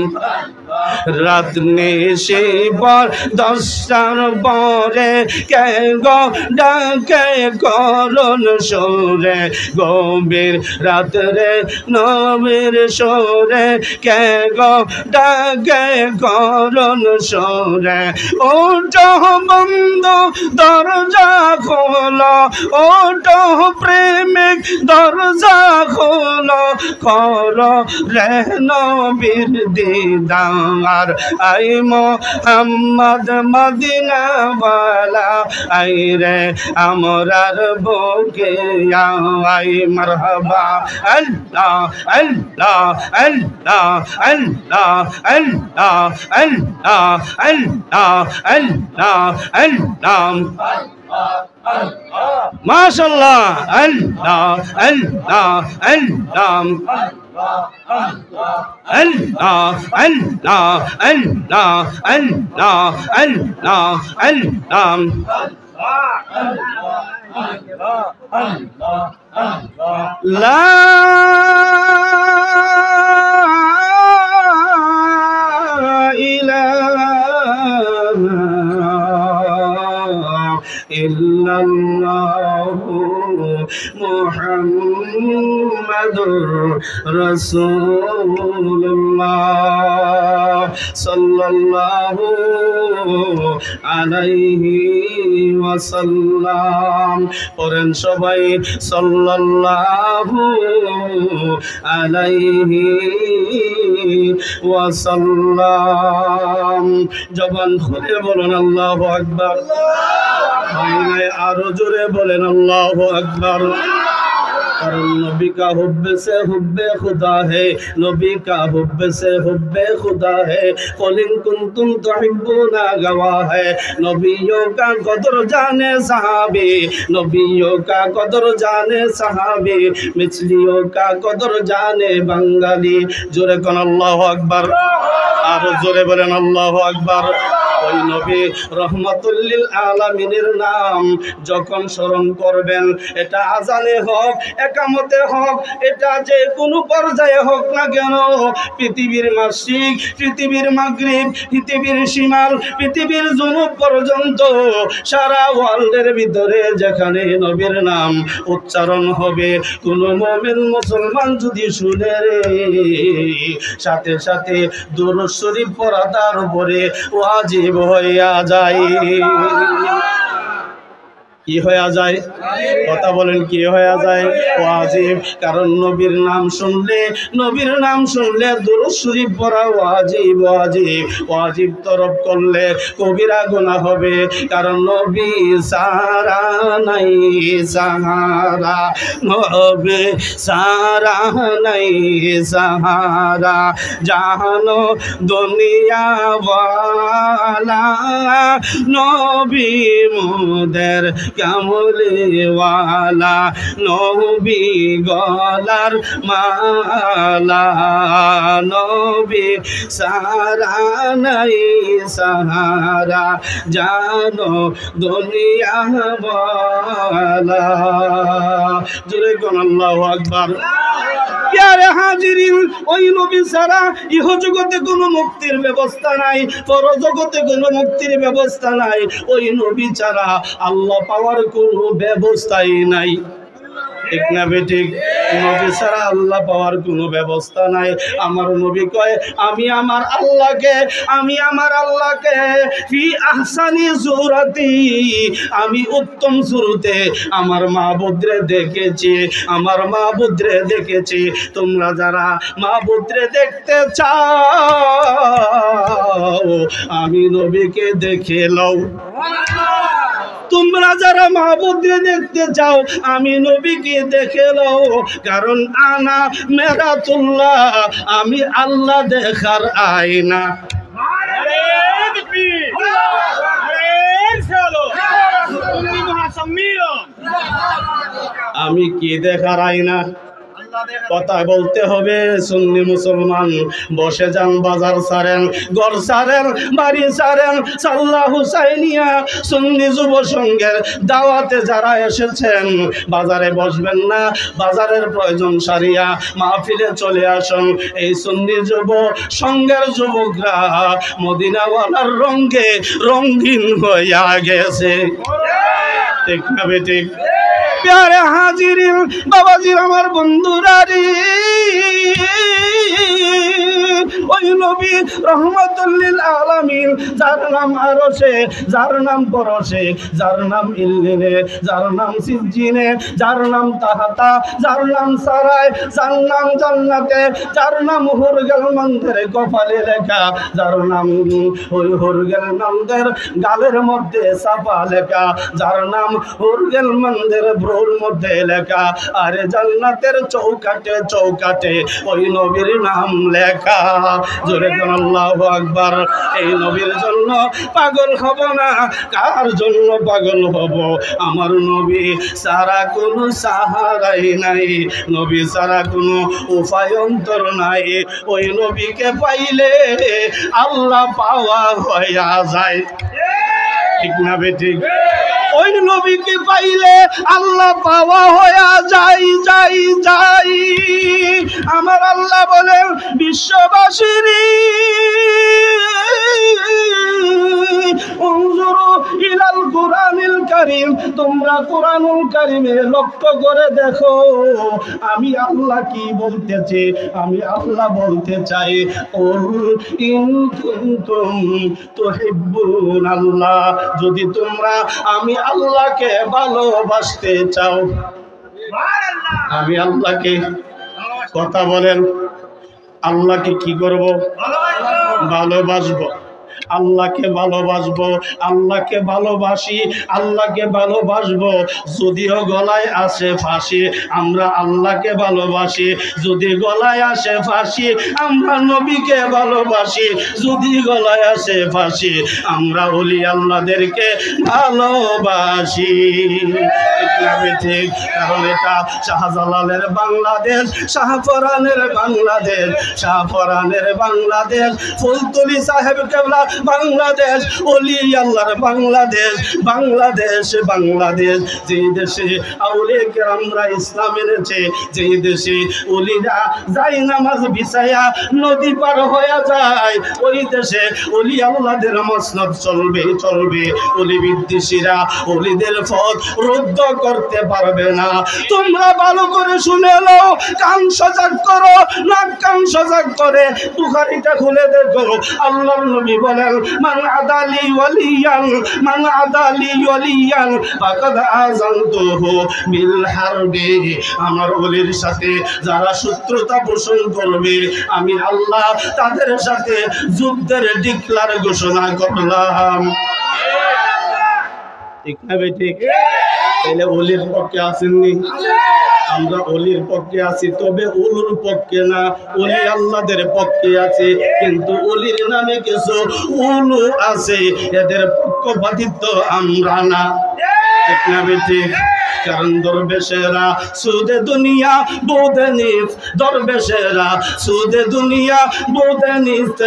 রাত নেশে বর দশটার পরে কে গো ডাকে করুণ সুরে গভীর রাত্রে নবীর সুরে কে গো ডাকে করুণ সুরে ওঠো বন্ধু দরজা খোলো ওঠো প্রেমিক দরজা খোলো করো রে নবীর দিদার আর আই মোহাম্মদ মদিনা ওয়ালা আই রে আমরার বুকে আই মারহাবা আল্লাহ আল্লাহ আল্লাহ আল্লাহ আল্লাহ আল্লাহ আল্লাহ আল্লাহ আল্লাহ মাশাআল্লাহ আল্লাহ আল্লাহ আল্লাহ আল্লাহ আল্লাহ আল্লাহ আল্লাহ আল্লাহ আল্লাহ লা ইলাহা ইল্লাল্লাহু মুহাম্মাদুর রাসূলুল্লাহ সাল্লাল্লাহু আলাইহি ওয়াসাল্লাম। পড়েন সবাই সাল্লাল্লাহু আলাইহি ওয়াসাল্লাম। জবান খুলে বলেন আল্লাহু আকবার। আরো জোরে বলেন আল্লাহু আকবার। कारण नबी का हुब्ब से हुब्बे खुदा है, नबी का हुब्ब से हुब्बे खुदा है। कुल इन कुंतुम तुहिब्बूना गवाह है। नबियों का कदर जाने सहाबी, नबियों का कदर जाने सहाबी, मिचलियों का कदर जाने बंगाली। जोरे कौन अल्लाहु अकबर, और जोरे बोलें अल्लाहु अकबर। ওই নবী রহমাতুল লিল আলামিনের নাম যখন স্মরণ করবেন, এটা আজানে হোক, একামতে হোক, এটা যে কোনো পর্যায়ে হোক না কেন, পৃথিবীর মাসিক, পৃথিবীর মাগরিব, পৃথিবীর শিমাল, পৃথিবীর জুনুব পর্যন্ত সারা ওয়ার্ল্ডের ভিতরে যেখানে নবীর নাম উচ্চারণ হবে, কোনো মুমিন মুসলমান যদি শুনে রে, সাথে সাথে দুরূদ শরীফ পড়া তার উপরে ওয়াজিব হইয়া যায়। কি হয়ে যায়? কথা বলেন, কি হয়ে যায়? ওয়াজিব। কারণ নবীর নাম শুনলে, নবীর নাম শুনলে দুরূদ শরীফ পড়া ওয়াজিব। ওয়াজিব ওয়াজিব তরফ করলে কবিরা গুনাহ হবে। কারণ নবী সারা নাই সাহারা, নবী সারা নাই সাহারা, জানো দুনিয়া ওয়ালা নবী মোদের কামলিওয়ালা, নবী গলার মালা, নবী সারা নাই সাহারা, জানো দুনিয়া ওয়ালা। জোরে কোন আল্লাহু আকবার। প্যারে হাজিরিন, ওই নবী ছাড়া ইহ জগতে কোনো মুক্তির ব্যবস্থা নাই, পর জগতে কোনো মুক্তির ব্যবস্থা নাই। ওই নবী ছাড়া আল্লাহ পাওয়ার কোনো ব্যবস্থাই নাই। ঠিক না বেঠিক? নবী ছাড়া আল্লাহ পাওয়ার কোনো ব্যবস্থা নাই। আমার নবী কয়, আমি আমার আল্লাহকে, আমি আমার আল্লাহকে ফি আহসানি সূরাতি, আমি উত্তম সুরতে আমার মাবুদরে দেখেছি, আমার মাবুদরে দেখেছি। তোমরা যারা মাবুদরে দেখতে চাও, আমি নবীকে দেখে লও। তোমরা যারা মাহবুবকে দেখতে চাও, আমি নবীকে দেখে নাও। কারণ আনা মেরাতুল্লাহ, আমি আল্লাহ দেখার আয়না। আমি কি দেখার আয়না? কথা বলতে হবে। সুন্নি মুসলমান বসে যান, বাজার ছাড়েন, ঘর ছাড়েন, বাড়ি ছাড়েন, সাল্লাহ হুসাইনিয়া সুন্নি যুব সংঘের দাওয়াতে যারা এসেছেন, বাজারে বসবেন না, বাজারের প্রয়োজন সারিয়া মাহফিলে চলে আসুন। এই সুন্নি যুব সংঘের যুবকরা মদিনাওয়ালার রঙে রঙিন হইয়া গেছে। ঠিক না বেঠিক? প্যারে হাজিরিন বাবাজির আমার বন্ধুরা রে, ওই নবী রহমাতুল লিল আলামিন, যার নাম আরশে, যার নাম পরশে, যার নাম ইল্লিনে, যার নাম সিজ্জিনে, যার নাম তাহাতা, যার নাম সারায়, যার নাম জান্নাতে, যার নাম হুরগেল মন্দের কপালে লেখা, যার নাম ওই হুরগেল মন্দের গালের মধ্যে ছাপা লেখা, যার নাম হুরগেল মন্দের ভ্রুর মধ্যে লেখা, আরে জান্নাতের চৌকাটে চৌকাটে ওই নবীর নাম লেখা। জোরে কোন আল্লাহু আকবার। এই নবীর জন্য পাগল হব না, কার জন্য পাগল হব? আমার নবী সারা কোনো সাহারাই নাই, নবী সারা কোনো উপায়ন্তর নাই। ওই নবীকে পাইলে আল্লাহ পাওয়া হইয়া যায়, ঠিক না বেঠিক? ওই নবীকে পাইলে আল্লাহ পাওয়া হইয়া যাই যাই যাই। আমার আল্লাহ বলেন বিশ্ববাসীর উনজুরু ইলাল কুরআনিল কারীম, তোমরা কুরআনুল কারীমে লক্ষ্য করে দেখো আমি আল্লাহ কি বলতেছি। আমি আল্লাহ বলতে চাই কুল ইন কুনতুম তুহিব্বুনাল্লাহ, যদি তোমরা আমি আল্লাহকে ভালোবাসতে চাও। আমি আল্লাহকে, কথা বলেন, আল্লাহকে কি করব? ভালোবাসবো। আল্লাহকে ভালোবাসবো, আল্লাহকে ভালোবাসি, আল্লাহকে ভালোবাসবো। যদিও গলায় আসে ফাঁসি, আমরা আল্লাহকে ভালোবাসি। যদি গলায় আসে ফাঁসি, আমরা নবীকে ভালোবাসি। যদি গলায় আসে ফাঁসি, আমরা ওলি আল্লাহদেরকে ভালোবাসি। ঠিক, কারণ এটা শাহজালালের বাংলাদেশ, শাহপরানের বাংলাদেশ, শাহপরানের বাংলাদেশ, ফুলতলি সাহেব কেবলা বাংলাদেশ, ওলি আল্লাহর বাংলাদেশ, বাংলাদেশ বাংলাদেশ। যেই দেশে আউলিয়া কেরামরা ইসলাম এনেছে, যেই দেশে ওলিরা যাই নামাজ বিছায়া নদী পার হয়ে যায়, ওই দেশে ওলি আল্লাহদের মসনদ চলবে চলবে। ওলি বিদ্বেষীরা ওলিদের পথ রুদ্ধ করতে পারবে না। তোমরা ভালো করে শুনে নাও, কান সজাগ করো, নাক কান সজাগ করে বুখারীটা খুলে দেখো। আল্লাহর নবী বলেন মান আদালি ওয়ালিয়ান, মান আদালি ওয়ালিয়ান ফাকাদ আযানতুহু বিল হারবি। আমার ওলির সাথে যারা শত্রুতা পোষণ করবে, আমি আল্লাহ তাদের সাথে যুদ্ধের ডিক্লার ঘোষণা করলাম। ঠিক না বেঠিক? তাহলে ওলির পক্ষে আসেননি? আমরা ওলির পক্ষে আছি, তবে উলুর পক্ষে না, ওলি আল্লাহদের পক্ষে আছে। কিন্তু ওলির নামে কিছু উলু আছে, এদের পক্ষপাতিত্ব আমরা না। ঠিক না বেঠিক? কারণ দরবেশেরা সুদে দুনিয়া বোধে নিস, দরবেশেরা সুদে দুনিয়া বোধে নিস,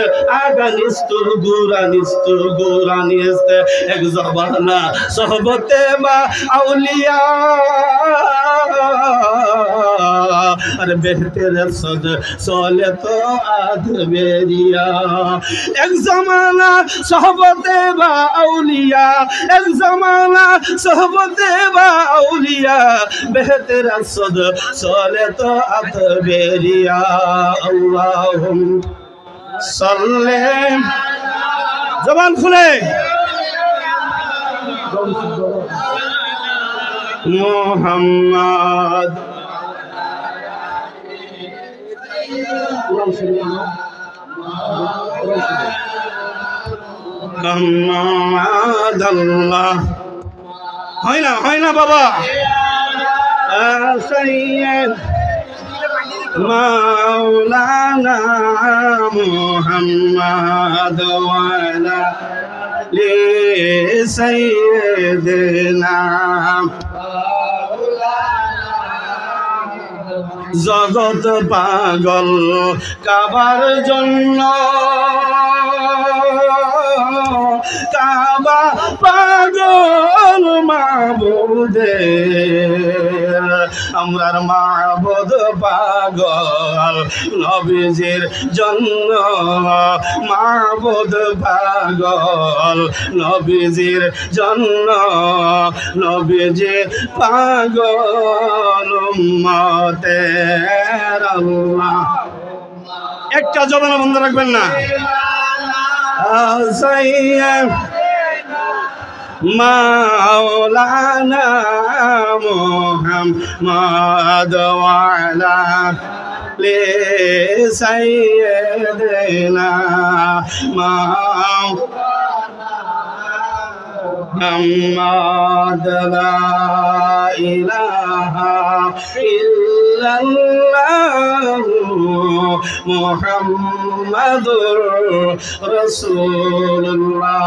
আগা নিস্তুর গুরা নিস্তুর গুরা নিস। এক জবানা সহবতে বা আউলিয়া আর বেহতের সদ চলে তো আধবেরিয়া। এক জমানা সহবতে বা আউলিয়া, এক জমানা সহবতে বা আউলিয়া, বেহতের সদ চলে তো আধবেরিয়া। আল্লাহুম্মা সাল্লি, জবান খুলে, মুহাম্মদ আল্লাহ। হয় না, হয় না বাবা? সৈয়দ মাওলানা মুহাম্মদ ওয়ালা লি সাইয়্যিদিনা। জগৎ পাগল কাবার জন্য, কাবা পাগল মাবুদের আমরার মাবুদ পাগল নবীজির জন্য মাবুদ পাগল নবীজির জন্য নবীজি পাগল উম্মতের আল্লাহ একটা জবান বন্ধ রাখবেন না মাওলানা মুহাম্মদ ওয়া আলা লি সাইয়্যিদিনা মুহাম্মদ লা ইলাহা ইল্লাল্লাহ মুহাম্মাদুর রাসূলুল্লাহ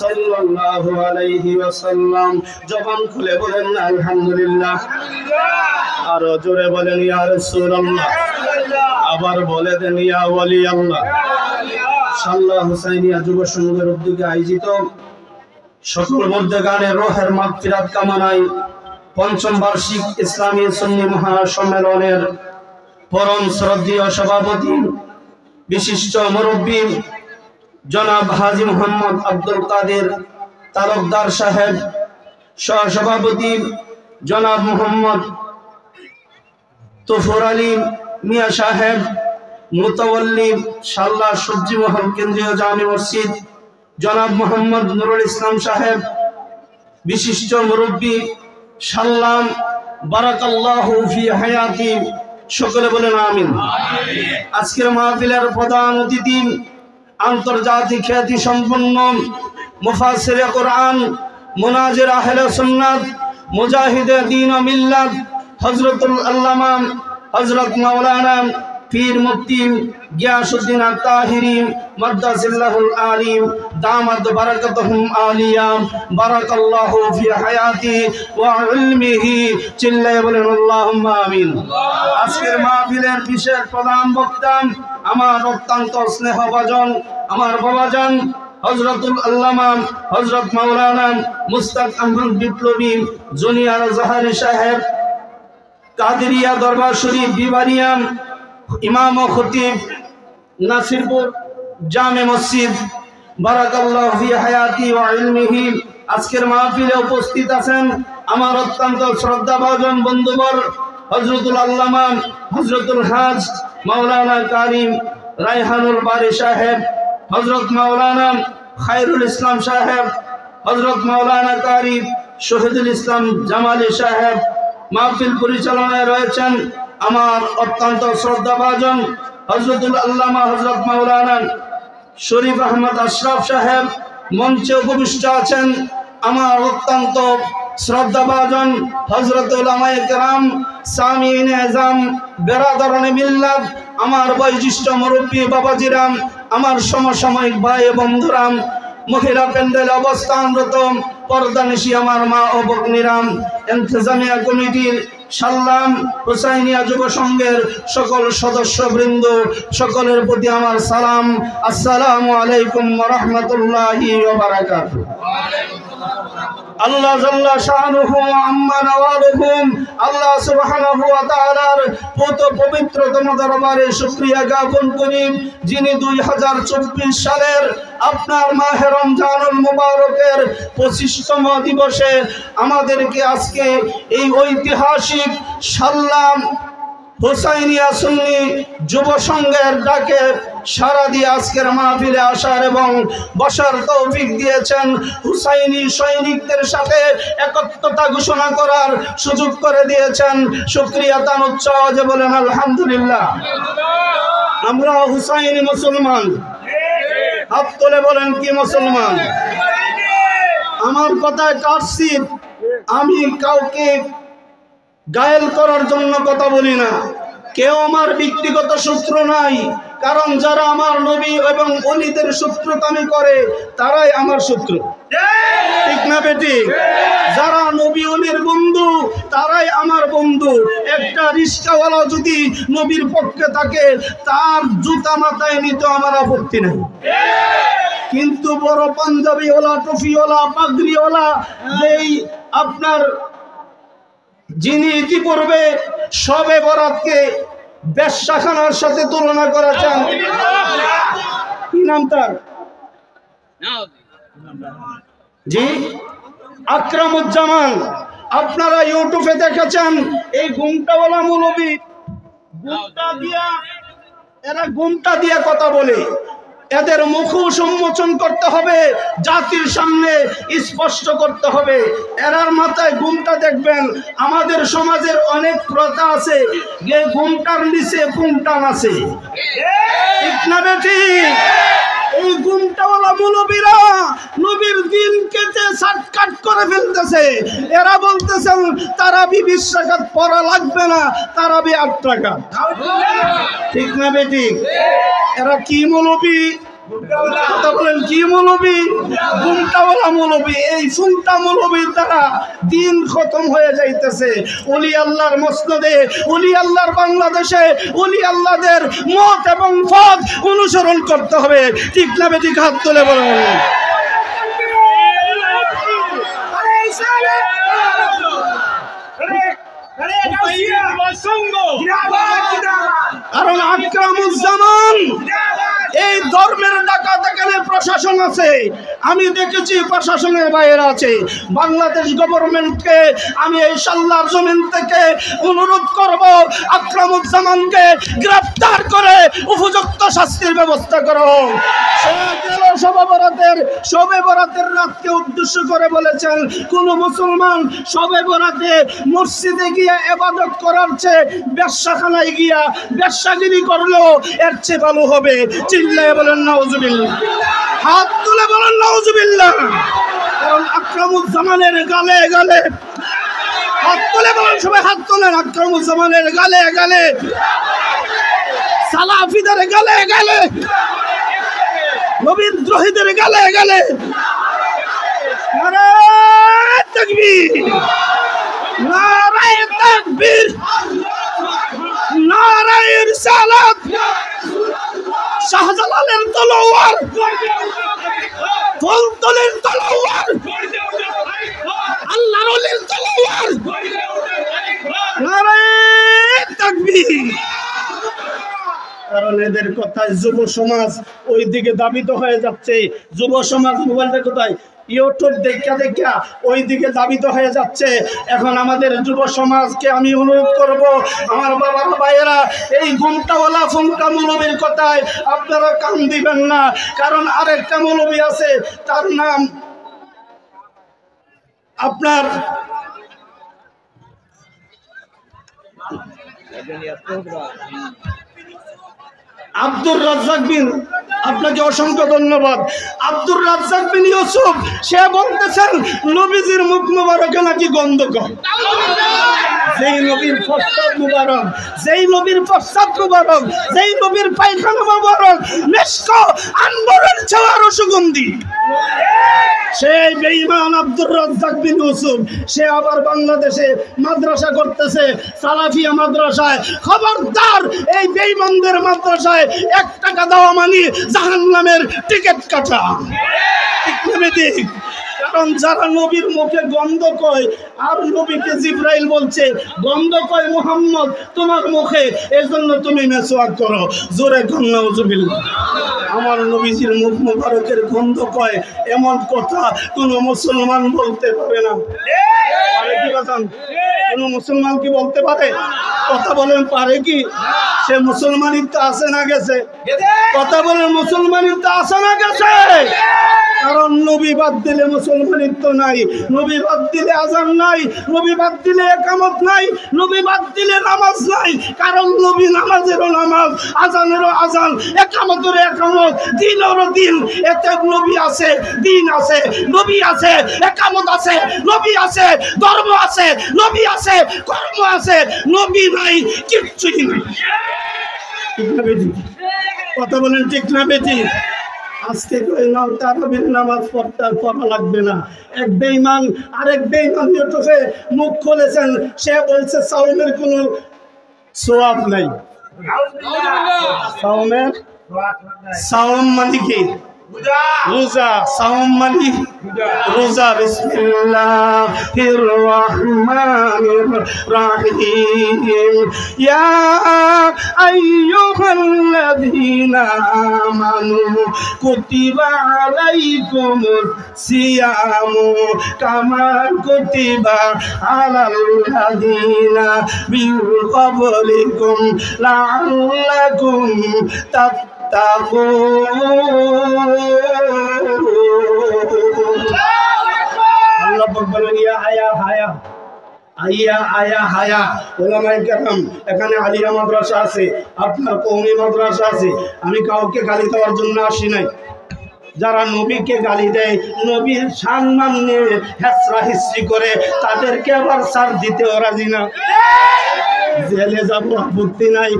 সাল্লাল্লাহু আলাইহি ওয়াসাল্লাম। জবান খুলে বলেন আলহামদুলিল্লাহ, আরো জোরে বলেন ইয়া রাসূলুল্লাহ, আবার বলে দেন ইয়া ওয়ালি আল্লাহ। শাল্লাহ হুসাইনিয়া যুব সংঘের উদ্যোগে আয়োজিত সকল মধ্যগানের রোহের মাগফিরাত কামনায় পঞ্চম বার্ষিক ইসলামী সুন্নি মহাসম্মেলনের পরম শ্রদ্ধেয় সভাপতি বিশিষ্ট মুরব্বী জনাব হাজী মোহাম্মদ আব্দুল কাদের তালুকদার সাহেব, সহসভাপতি জনাব মোহাম্মদ তুফর আলী মিয়া সাহেব, মুতাওয়াল্লি শাল্লাহ সবজি মহল কেন্দ্রীয় জামে মসজিদ জনাব মোহাম্মদ নুরুল ইসলাম সাহেব, বিশিষ্ট মুরব্বী সাল্লাম বারাকাল্লাহু ফি হায়াতি, সকলে বলেন আমিন। আজকের মাহফিলের প্রধান অতিথি আন্তর্জাতিক খ্যাতি সম্পন্ন মুফাসসিরে কোরআন, মুনাজির আহলে সুন্নাত, মুজাহিদে দ্বীন ও মিল্লাত হযরতুল আল্লামা হযরত মাওলানা পীর মুফতি গিয়াসউদ্দিন আত-তাহিরি মাদ্দাসিল্লাহুল আলিম দামাত বারাকাতুহুম আলিয়া বারাকাল্লাহু ফি হায়াতি ওয়া ইলমিহি, চিল্লায়ে বলেন আল্লাহুম্মা আমিন। আজকের মাহফিলের বিশেষ প্রধান বক্তা আমার অত্যন্ত স্নেহভাজন আমার বাবাজান হযরতুল আল্লামা হযরত মাওলানা মুস্তাক আহমদ বিপ্লবী জুনিয়র জাহারি সাহেব, কাদেরিয়া দরবার শরীফ বিবারিয়া ইমাম ও খতিব নাসিরপুর জামে মসজিদ বারাকাল্লাহু ফি হায়াতি ওয়া ইলমিহি। আজকের মাহফিলে উপস্থিত আছেন আমার অত্যন্ত শ্রদ্ধাভাজন বন্ধুবর হযরতুল আল্লামা হযরতুল হাজ মাওলানা কারিম রায়হানুল বারী সাহেব, হযরত মাওলানা খায়রুল ইসলাম সাহেব, হযরত মাওলানা কারিম শহীদুল ইসলাম জামালি সাহেব। মাহফিল পরিচালনায় রয়েছেন আমার অত্যন্ত শ্রদ্ধাভাজন হযরতুল আল্লামা হযরত মাওলানা শরীফ আহমদ আশরাফ সাহেব। মঞ্চে উপবিষ্ট আছেন আমার অত্যন্ত শ্রদ্ধাভাজন হযরত উলামায়ে কেরাম, সামিঈনে আযম, বেরাদারানে মিল্লাত, আমার বয়োজ্যেষ্ঠ মুরব্বী বাবাজিরাম, আমার সমসাময়িক ভাই বন্ধুরাম, মহিলা প্যান্ডেলে অবস্থানরত পর্দানিশী আমার মা ও ভগ্নীরাম, ইন্তেজামিয়া কমিটির সাল্লাম হুসাইনিয়া যুব সংঘের সকল সদস্যবৃন্দ, সকলের প্রতি আমার সালাম। আসসালামু আলাইকুম ওয়া রাহমাতুল্লাহি ওয়া বারাকাতুহু। আল্লাহ জাল্লা শানুহু আম্মা নাওয়ালুহুম, আল্লাহ সুবহানাহু ওয়া তাআলার পবিত্রতম দরবারে শুকরিয়া জ্ঞাপন করি, যিনি 2024 সালের আপনার মাহে রমজানুল মুবারকের 25তম দিবসে আমাদেরকে আজকে এই ঐতিহাসিক সাল্লাম হুসাইনিয়া সুন্নি যুব সংঘের ডাকে সারা দিয়ে আজকের মাহফিলে আসার এবং বসার তৌফিক দিয়েছেন। হুসাইনি সৈনিকদের সাথে একত্রতা ঘোষণা করার সুযোগ করে দিয়েছেন। শুকরিয়া তান উচ্চ আওয়াজে বলেন আলহামদুলিল্লাহ। আমরা হুসাইনি মুসলমান, হাত তুলে বলেন কি মুসলমান। আমার কথায় কাটছি, আমি কাউকে গায়েল করার জন্য কথা বলি না, কেউ আমার ব্যক্তিগত সূত্র নাই, কারণ যারা আমার নবী এবং ওলিদের সূত্রতামি করে তারাই আমার শত্রু, ঠিক না বেটি? যারা নবী ওলির বন্ধু তারাই আমার বন্ধু। একটা রিস্কাওয়ালা যদি নবীর পক্ষে থাকে তার জুতা মাথায় নিতে আমার আপত্তি নেই। কিন্তু বড় পাঞ্জাবিওয়ালা, টুপিওয়ালা, পাগড়িওয়ালা এই আপনার যিনি ইতিপূর্বে শবে বরাতকে বেশ্যাখানার সাথে তুলনা করেছেন, কি নাম তার? জি, আকরামুজ্জামান। আপনারা ইউটিউবে দেখেছেন এই ঘুমটাওয়ালা মৌলবী এরা ঘুমটা দিয়ে কথা বলে। এদের মুখ সম্মোচন করতে হবে, জাতির সামনে স্পষ্ট করতে হবে। এরার মাথায় ঘুমটা দেখবেন। আমাদের সমাজের অনেক প্রথা আছে, যে ঘুমটার নিচে পুংটান আছে, ঠিক না বেঠিক? এই ঘুমটাওয়ালা মৌলবীরা নবীর দিন কেটে শর্টকাট করে ফেলতেছে। এরা বলতেছেন তারাবি 20 রাকাত পড়া লাগবে না, তারাবি 8 রাকাত, ঠিক না বেঠিক? এরা কি মৌলবী? কথা বলেন, কি মৌলবী? ঘুমটাওয়ালা মৌলবী। এই ফুলটা মৌলবীর দ্বারা দিন খতম হয়ে যাইতেছে। ওলি আল্লাহর মসনদে, ওলি আল্লাহর বাংলাদেশে ওলি আল্লাহদের মত এবং পথ অনুসরণ করতে হবে, ঠিক না বেঠিক? হাত তুলে বলুন। কারণ আকরামুজ্জামান এই ধর্মের ডাকাত, এখানে প্রশাসন আছে, আমি দেখেছি প্রশাসনের বাইরে আছে। বাংলাদেশ গভর্নমেন্টকে আমি এই সাল্লার জমিন থেকে অনুরোধ করব, আকরামুজ্জামানকে গ্রেফতার করে উপযুক্ত শাস্তির ব্যবস্থা করো। শবে বরাতের রাতকে উদ্দেশ্য করে বলেছেন, কোন মুসলমান শবে বরাতে মসজিদে গিয়ে ইবাদত করার চেয়ে বেশ্যাখানায় গিয়া বেশ্যাগিরি করলেও এর চেয়ে ভালো হবে। চিল্লায়ে বলেন নাউজুবিল্লাহ, হাত তুলে বলেন নাউজুবিল্লাহ। কারণ আকরামুজ্জামানের গালে গালে, হাত তুলে বলেন, সবাই হাত তোলেন, আকরামুজ্জামানের গালে গালে, সালাফিদের গালে গালে, নবীদ্রোহীদের গালে গালে নারায়ে তাকবীর, নারায়ে তাকবীর, নারায়ে রিসালাত। শাহজালালের তলোয়ার, ফুলতলির তলোয়ার, আল্লাহর ওলির তলোয়ার, নারায়ে তাকবীর। কারণ এদের কথায় যুব সমাজ ওই দিকে দাবিত হয়ে যাচ্ছে। যুব সমাজ মোবাইলটা কোথায়, ইউটিউব দেখা দেখা ওই দিকে দাবিত হয়ে যাচ্ছে। এখন আমাদের যুব সমাজকে আমি অনুরোধ করব, আমার বাবার ভাইয়েরা, এই ঘুমটাওয়ালা ফুমটা মৌলবীর কথায় আপনারা কান দিবেন না। কারণ আরেকটা মৌলবী আছে, তার নাম আপনার আব্দুর রাজ্জাক বিন, আপনাকে অসংখ্য ধন্যবাদ। আব্দুর রাজ্জাক বিন ইউসুফ, সে বলতেছেন নবীজির মুখ মুবারকে নাকি গন্ধকর। যেই নবীর প্রস্তাব মুবারক, যেই নবীর প্রস্তাব মুবারক, যেই নবীর পায়খানা মুবারক মেশক আনবরের ছোঁয়ার সুগন্ধি, সেই বেঈমান আব্দুর রাজ্জাক বিন ইউসুফ সে আবার বাংলাদেশে মাদ্রাসা করতেছে, সালাফিয়া মাদ্রাসায়। খবরদার, এই বেঈমানদের মাদ্রাসায় 1 টাকা দেওয়া মানে জাহান্নামের টিকিট কাটা, ঠিক না ঠিক? কারণ যারা নবীর মুখে গন্ধ কয়, আর নবীকে জিবরাইল বলছে গন্ধ কয় মুহাম্মদ তোমার মুখে, এজন্য তুমি মেসওয়াক করো। জোরে কন নাউজুবিল্লাহ। আমার নবীজির মুখ মুবারকের গন্ধ কয়, এমন কথা কোন মুসলমান বলতে পারে না। পারে কি বাজান? কোন মুসলমান কি বলতে পারে? কথা বলেন, পারে কি? সে মুসলমানই তো আসে না গেছে? কথা বলেন, মুসলমানই তো আসে না গেছে? কারণ নবী বাদ দিলে মুসলমানিত্ব নাই, নবী বাদ দিলে আজান নাই, নবী বাদ দিলে একামত নাই, নবী বাদ দিলে নামাজ নাই। কারণ নবী নামাজেরও নামাজ, আজানেরও আজান, একামতেরও একামত, দিনেরও দিন। এতে নবী আছে, দিন আছে, নবী আছে, একামত আছে, নবী আছে, ধর্ম আছে, নবী আছে, কর্ম আছে। নবী নাই, কিচ্ছুই নাই। ঠিক না বেটি? কথা বলেন, ঠিক না বেটি? আজকে তারাবির নামাজ পড়া লাগবে না। এক বেঈমান আরেক বেঈমান ইউটিউবে মুখ খুলেছেন, সে বলছে সাওমের কোনো সওয়াব নাই। সাওমের সাওম মানে কি? রোজা সাওম মানে রোজা। বিসমিল্লাহির রহমানির রহিম। ইয়া আইয়ুহাল্লাযীনা আমানু কুতিবা আলাইকুমুস সিয়ামু কামা কুতিবা আলাল্লাযীনা মিন ক্বাবলিকুম লাআল্লাকুম আল্লাহ বলেন ইয়া আয়া হায়া আইয়া আয়া হায়া। ওলামায়ে কেরাম, এখানে আলিয়া মাদ্রাসা আছে, আপনার কওমি মাদ্রাসা আছে। আমি কাউকে গালি দেওয়ার জন্য আসি নাই। যারা নবীকে গালি দেয়, নবীর সম্মান নিয়ে হেসরা হিসরি করে, তাদেরকে আবার ছাড় দিতেও রাজি না। জেলে যাবো আপত্তি নাই,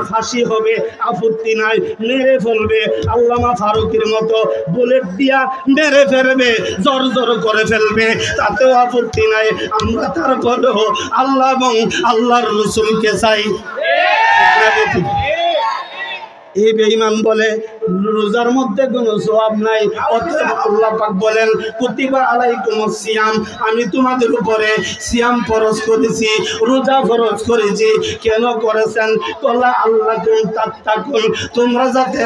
ফাঁসি হবে আপত্তি নাই, মেরে ফেলবে আল্লামা ফারুকের মতো বুলেট দিয়া মেরে ফেলবে, জোর জোর করে ফেলবে, তাতেও আপত্তি নাই। আমরা তারপরেও আল্লাহ এবং আল্লাহর রাসূলকে চাই। এই বেঈমান বলে রোজার মধ্যে কোনো সওয়াব নাই। অতএব আল্লাহ পাক বলেন কুতিবা আলাইকুমুস সিয়াম, আমি তোমাদের উপরে সিয়াম ফরজ করেছি, রোজা ফরজ করেছি। কেন করেছেন? কলা আল্লাকুম তাত্তাকুন, তোমরা যাতে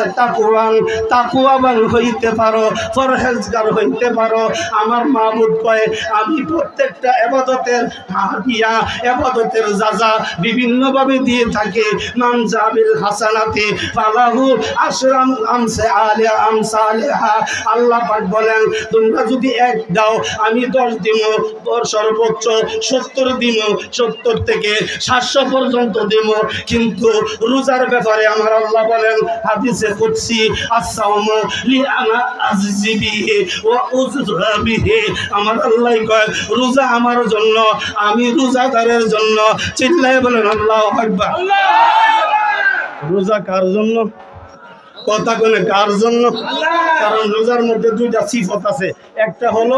তাকওয়াবান হইতে পারো, পরহেজগার হইতে পারো। আমার মাবুদ কয় আমি প্রত্যেকটা ইবাদতের হাদিয়া, ইবাদতের যাজা বিভিন্নভাবে দিয়ে থাকি। মান জাবিল হাসানাতি ফালাহু আশরাম আমসালিহা। আল্লাহ পাক বলেন তোমরা যদি এক দাও আমি 10 দিব, সর্বোচ্চ 70 দিব, 70 থেকে 700 পর্যন্ত দিব। কিন্তু রোজার ব্যাপারে আমার আল্লাহ বলেন হাদিসে কুদসি আস-সাওমু লি আনা আযজি বিহি ওয়া উযরা বিহি। আমার আল্লাহ কয় রোজা আমার জন্য, আমি রোজাদারের জন্য। চিল্লায়ে বলেন আল্লাহু আকবার। রোজা কার জন্য? কথা বলে কার জন্য? কারণ রোজার মধ্যে দুইটা সিফত আছে, একটা হলো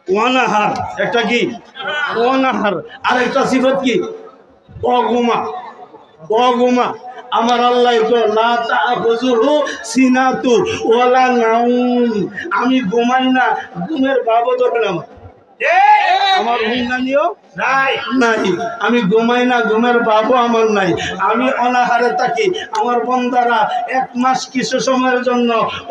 ওয়ানাহার, একটা কি ওয়ানাহার, আর একটা সিফত কি অগুমা। অগুমা আমার আল্লাহ লা তা'খুযুহু সিনাতু ওয়ালা নাউম, আমি ঘুমাই না, ঘুমের ভাবও ধরে না আমার, ঘুমানিও নাই, আমি ঘুমাই না, ঘুমের ভাবও আমার নাই, আমি অনাহারে থাকি। আমার বান্দারা 1 মাস কিছু সময়ের জন্য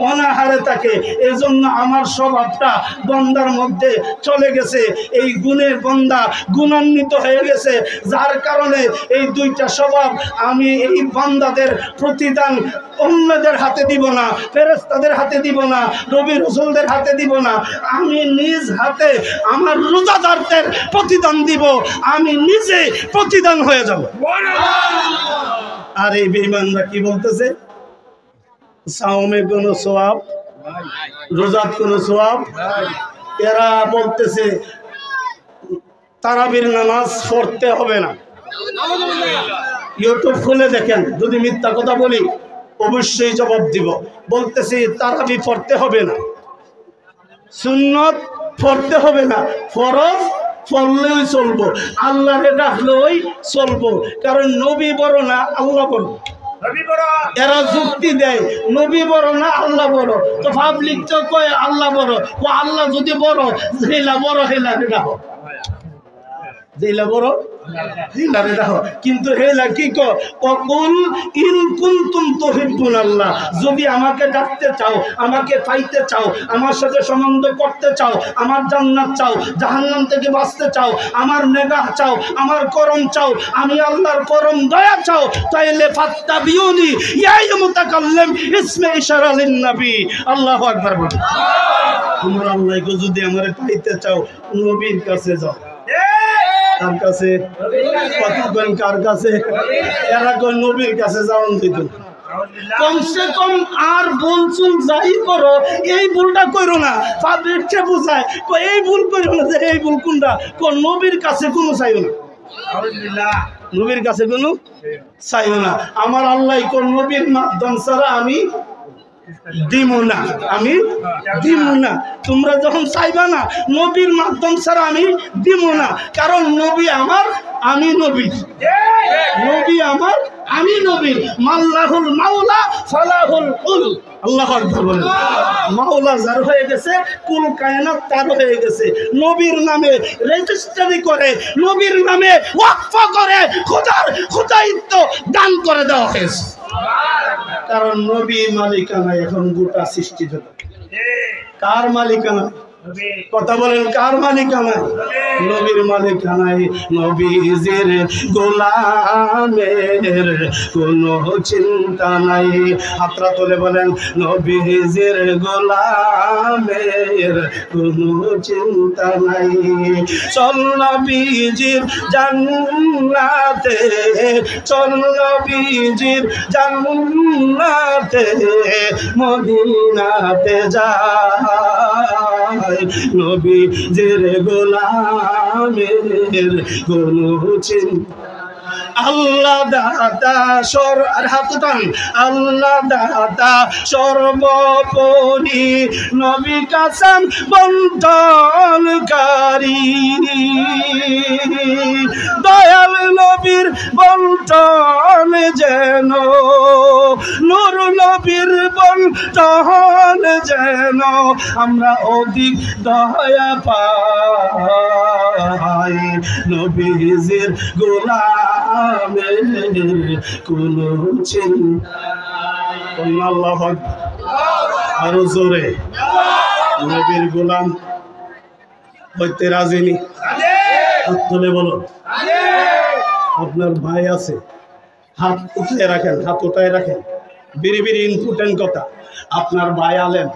অনাহারে থাকে, এজন্য আমার স্বভাবটা বান্দার মধ্যে চলে গেছে। এই গুণের বান্দা গুণান্বিত হয়ে গেছে, যার কারণে এই দুইটা স্বভাব আমি এই বান্দাদের প্রতিদান অন্যদের হাতে দিব না, ফেরেশতাদের হাতে দিব না, নবী রাসূলদের হাতে দিব না, আমি নিজ হাতে আমার রোজাদারদের প্রতিদান দিব, আমি নিজে প্রতিদান হয়ে যাব। আর এই বেঈমানরা কি বলতেছে? সাওমে কোনো সওয়াব, রোজাত কোনো সওয়াব। এরা বলতেছে তারাবির নামাজ পড়তে হবে না। ইউটিউব খুলে দেখেন, যদি মিথ্যা কথা বলি অবশ্যই জবাব দিব। বলতেছি তারাবি পড়তে হবে না, সুন্নত পড়তে হবে না, ফরজ পড়লেই চলবো, আল্লাহরে ডাকলেই চলবো। কারণ নবী বড় না আল্লাহ বড়। এরা যুক্তি দেয় নবী বড় না আল্লাহ বড়, তো পাবলিক তো কয় আল্লাহ বড়। ও আল্লাহ যদি বড়, হেলা বড়, হেলা ডাকো, যেলা বড় হেলারে দেখো। কিন্তু হেলা কি কুল ইন কুনতুম তুহিব্বুনাল্লাহ, যদি আমাকে ডাকতে চাও, আমাকে পাইতে চাও, আমার সাথে সম্বন্ধ করতে চাও, আমার জান্নাত চাও, জাহান্নাম থেকে বাঁচতে চাও, আমার নেগাহ চাও, আমার করম চাও, আমি আল্লাহর করম দয়া চাও, তাইলে ফাত্তাবিউনি ইয়া মুতাকাল্লিম ইসমে ইশারা লিন নবী। আল্লাহু আকবার বলো। তোমরা আল্লাহকে যদি আমারে পাইতে চাও নবীর কাছে যাও। কার কাছে? কার কাছে? এরা কোন নবীর কাছে যাওয়ান দিত। কমসে কম আর বলছুন যাই করো এই ভুলটা করো না, পাবলিককে বোঝায় এই ভুল করো না, যে এই ভুল কোনটা, কোন নবীর কাছে কোনো চাইও না, নবীর কাছে কোনো চাইও না। আমার আল্লাহ কোন নবীর মাধ্যম ছাড়া আমি দিব না, আমি দিব না। তোমরা যখন চাইবা না নবীর মাধ্যম ছাড়া আমি দিব না, কারণ নবী আমার, আমি নবী, নবী আমার, আমি নবী। মাল্লাহুল মাওলা ফালাহুল কুল। আল্লাহু আকবার বলেন। মাওলা যার হয়ে গেছে, কুল কায়নাত তার হয়ে গেছে। নবীর নামে রেজিস্ট্রি করে, নবীর নামে ওয়াকফ করে, খোদাইত্ব দান করে দেওয়া হয়েছে। কারণ নবী মালিকানা এখন গোটা সৃষ্টি জগৎ। কার মালিকানা? কথা বলেন, কার মালিকানা? নবীর মালিকানায়। নবীজির গোলামের কোনো চিন্তা নাই। হাতরা তুলে বলেন, নবীজির গোলামের কোনো চিন্তা নাই। চল নবীজির জান্নাতে, চল নবীজির জান্নাতে, মদিনাতে যায়। নবীজির গোলামের কোনো চিন্তা। আল্লাহ দাতা আর হাত টান। আল্লাহ দাতা সর্বোপরি, নবী কাসম বন্টনকারী। দয়াল নবীর বন্টন যেন, নূর নবীর বন্টন যেন আমরা অধিক দয়া পাই। নবীজির গোলামের কোনো চিন্তা। আল্লাহু আকবার, আরো জোরে। নবীর গোলাম হইতে রাজি নি? হাত তুলে বলো। আপনার ভাই আছে, হাত উঠায় রাখেন, হাত উঠায় রাখেন। বিড়ি বিড়ি ইম্পর্টেন্ট কথা। আপনার ভাই আলেম,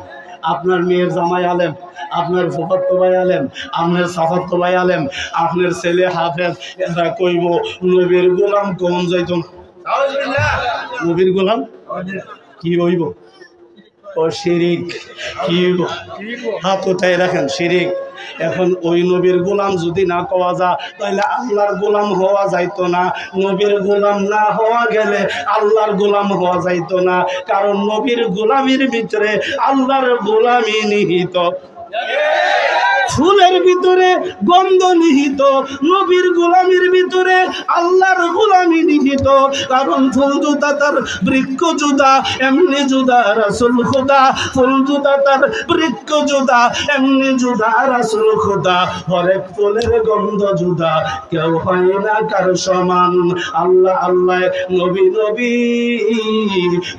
আপনার মেয়ের জামাই আলেম, আপনার ফুফাতো ভাই আলেম, আপনার সাফাতো ভাই আলেম, আপনার ছেলে হাফেজ, এরা কইব নবীর গোলাম কোন যাইত না। নবীর গোলাম কি হইব? ও শিরিক। কি হইব? হাত উঠায় রাখেন, শিরিক। এখন ওই নবীর গোলাম যদি না পাওয়া যায়, তাহলে আল্লাহর গোলাম হওয়া যাইতো না। নবীর গোলাম না হওয়া গেলে আল্লাহর গোলাম হওয়া যাইতো না। কারণ নবীর গোলামির ভিতরে আল্লাহর গোলামি নিহিত। ফুলের ভিতরে গন্ধ নিহিত, নবীর গোলামির ভিতরে আল্লাহর গোলামি নিহিত। কারণ ফুল জুদা তার বৃক্ষ জুদা, এমনি জুদা রাসূল খোদা। ফুল জুদা তার বৃক্ষ জুদা, এমনি জুদা রাসূল খোদা। হরেক ফুলের গন্ধ জুদা, কেউ হয় না কার সমান। আল্লাহ আল্লাহ, নবী নবী,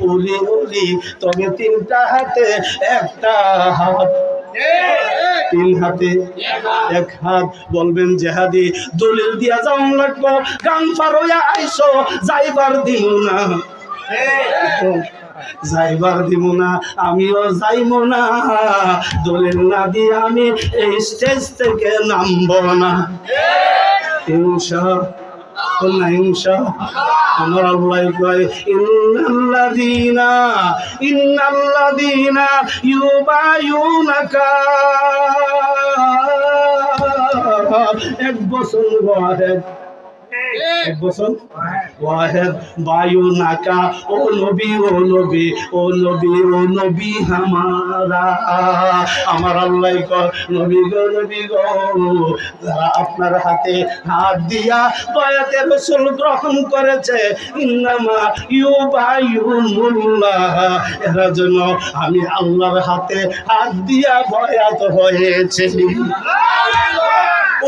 ওলি ওলি, তবে তিনটা হাতে একটা হাত। তিন হাতে এক হাত। বলবেন জেহাদি, দলিল দিয়া যাও লাগবো, গান ফারোয়া আইসো, যাইবার দিব না, যাইবার দিব না, আমিও যাইব না। দলিল না দিয়ে আমি এই স্টেজ থেকে নামবো না। আমার আল্লাহ কয়, ইন্নাল্লাযীনা ইউবাইউনাকা। এক বছর ওয়াহেদ, এক বছর ওয়াহেদ বায়ু নাকা। ও নবী, ও নবী, ও নবী, ও নবী হামারা। আমার আল্লাহ কয়, নবী গো, নবী গো, যারা আপনার হাতে হাত দিয়া বয়াতে রাসূল গ্রহণ করেছে, ইন্নামা ইউবাইউনাল্লাহ, এরা যেন আমি আল্লাহর হাতে হাত দিয়া বয়াত হয়েছে।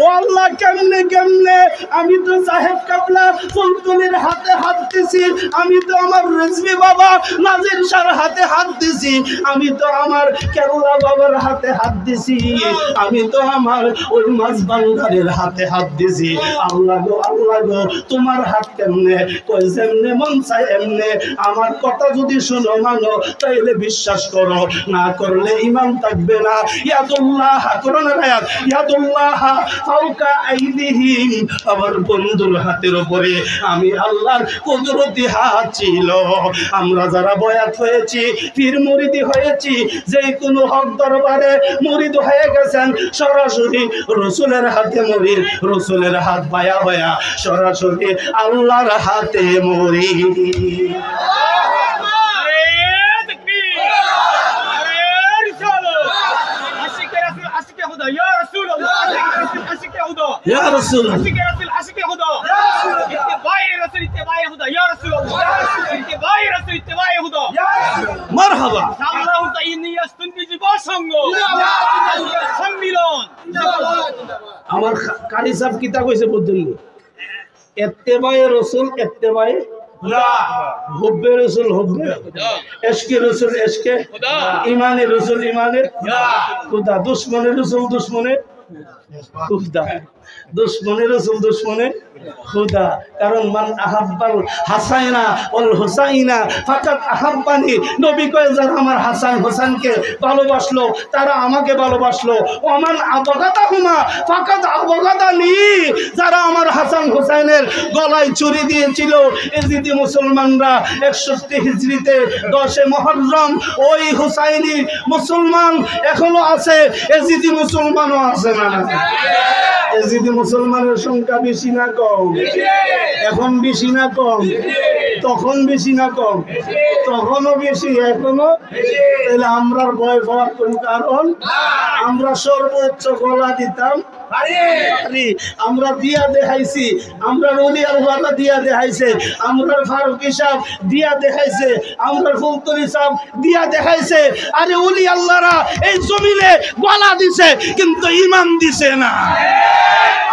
ও আল্লাহ, কেমনে কেমনে? আমি তো সাহেব কাবলা ফুলতুলির হাতে হাত দিছি, আমি তো আমার রেজবি বাবা নাজির শাহর হাতে হাত দিছি, আমি তো আমার কেরলা বাবার হাতে হাত দিছি, আমি তো আমার ওই মাছ বাঙ্গারের হাতে হাত দিছি। আল্লাহ গো, আল্লাহ গো, তোমার হাত কেমনে? কই যেমনে মন চায় এমনে। আমার কথা যদি শুনো মানো, তাইলে বিশ্বাস করো, না করলে ঈমান থাকবে না। ইয়াদুল্লাহ, কোরআনের আয়াত, ইয়াদুল্লাহ ফাওকা আইদিহিম, আমার বন্ধুর হাতের উপরে আমি আল্লাহর কুদরতি হাত ছিল। আমরা যারা বয়াত হয়েছি, পীর মুরিদি হয়েছি, যে কোনো হক দরবারে মুরিদ হয়ে গেছেন, সরাসরি রসুলের হাতে মুরিদ, রসুলের হাত পায়া হয়া সরাসরি আল্লাহর হাতে মুরিদ। يا رسول الله عاشق يا خدا اتباع رسول اتباع خدا يا رسول الله اتباع رسول اتباع خدا মারহাবা। আমার কারি সাহেব কিতা কইছে বুঝলেন, ইত্তেবায়ে রাসূল ইত্তেবায়ে হুব্বে রাসূল হুব্বে, ইশকে রাসূল ইশকে ঈমানে রাসূল ঈমানে খুদা, দুশমনে রাসূল দুশমনে খুদা, দুশমনে রাসূল দুশমনে খুদা। কারণ মান আহাব্বাল হাসাইনা ওয়াল হুসাইনা ফাকাত আহাব্বানি, নবী কয় যারা আমার হাসান হোসেনকে ভালোবাসলো তারা আমাকে ভালোবাসলো। ওমান আবগাদাহুমা ফাকাত আবগাদানি, যারা আমার হাসান হোসেনের গলায় চুরি দিয়েছিল ইজিদি মুসলমানরা 61 হিজরিতে 10 মুহররম, ওই হুসাইনি মুসলমান এখনো আছে, ইজিদি মুসলমানও আছে না? এজিদি মুসলমানের সংখ্যা বেশি না কম? এখন বেশি না কম? তখন বেশি না কম? তখনও বেশি, এখনো। তাহলে আমরা ভয় পাওয়ার কোন কারণ? আমরা সর্বোচ্চ গলা দিতাম, আমরা দিয়া দেখাইছি, আমরা রলি আল্লাহ দিয়া দেখাইছে, আমরা ফারুক সাহেব দিয়া দেখাইছে, আমরা ফুলতরি সাহেব দিয়া দেখাইছে। আরে ওলি আল্লাহরা এই জমিনে গলা দিছে কিন্তু ঈমান দিছে না।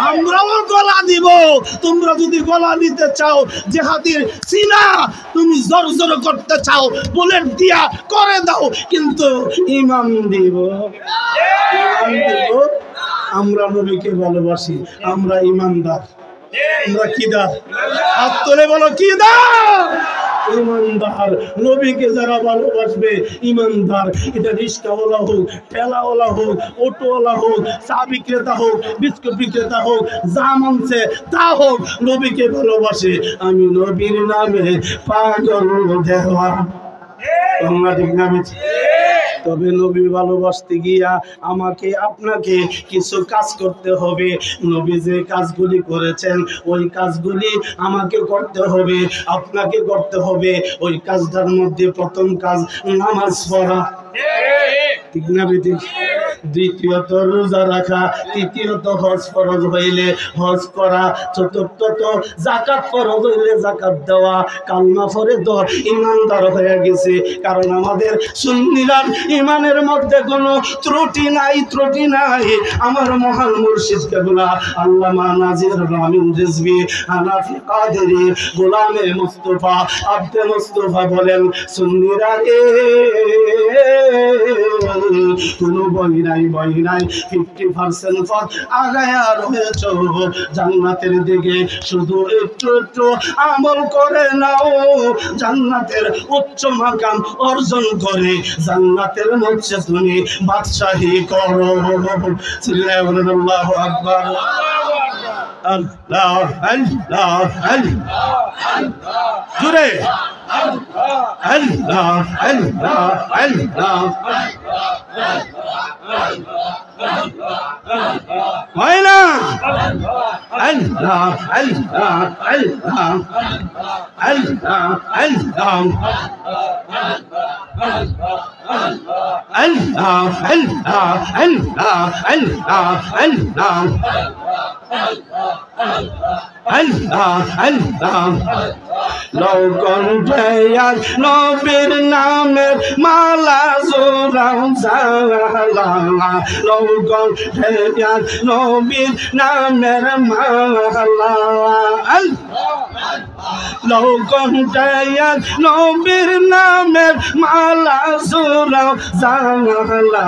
আমরাও গলা দিব। তোমরা যদি গলা দিতে চাও, জিহাদের সিনা তুমি জোর জোর করতে চাও, বুলেট দিয়া করে দাও, কিন্তু ঈমান দিব, ঈমান দিব। আমরা নবীকে ভালোবাসি, আমরা ঈমানদার, আমরা কিদার? হাত তুলে বলো কিদার? ঈমানদার। নবীকে যারা ভালোবাসবে ঈমানদার। এটা রিস্কাওয়ালা হোক, ঠেলাওয়ালা হোক, অটোওয়ালা হোক, চা বিক্রেতা হোক, বিস্কুট বিক্রেতা হোক, যা মানছে তা হোক, নবীকে ভালোবাসে। আমি নবীর নামে পাগল দেওয়া, তোমরা ঠিক না? তবে নবী ভালোবাসতে গিয়া আমাকে আপনাকে কিছু কাজ করতে হবে। নবী যে কাজগুলি করেছেন ওই কাজগুলি আমাকে করতে হবে, আপনাকে করতে হবে। ওই কাজটার মধ্যে প্রথম কাজ নামাজ পড়া, ঠিক না বেটি? দ্বিতীয়ত রোজা রাখা, তৃতীয়ত হজ ফরজ হইলে হজ করা, চতুর্থত যাকাত ফরজ হইলে যাকাত দেওয়া। কালমা পড়ে তো ঈমানদার হয়ে গেছে। কারণ আমাদের সুন্নিরা ঈমানের মধ্যে কোনো ত্রুটি নাই, ত্রুটি নাই। আমার মহান মুর্শিদ কেবলা আল্লামা নাজির আমিন রিজভী হানাফি কাদেরী গোলামে মুস্তাফা আব্দে মুস্তাফা বলেন, সুন্নিরা কোনো বই নাই, বই নাই, 50% পথ আগায়া রয়েছ জান্নাতের দিকে। শুধু একটু একটু আমল করে নাও, জান্নাতের উচ্চ মাকাম অর্জন করে জান্নাতের মধ্যে তুমি বাদশাহী করো। চিল্লায়ে বলেন আল্লাহু আকবার। আল্লাহ আল্লাহ আল্লাহ জুড়ে আল্লাহ আল্লাহ আল্লাহ হয় না? আল্লাহ আল্লাহ আল্লাহ আল্লাহ আল্লাহ আল্লাহ আল্লাহ আল্লাহ আল্লাহ আল্লাহ আল্লাহ আল্লাহ লৌকণ্ঠে আর নবীর নামের মালা জোড়াও জালা, লৌকণ্ঠে আর নবীর নামের মালা, লৌকণ্ঠে আর নবীর নামের মালা জোড়াও জালা,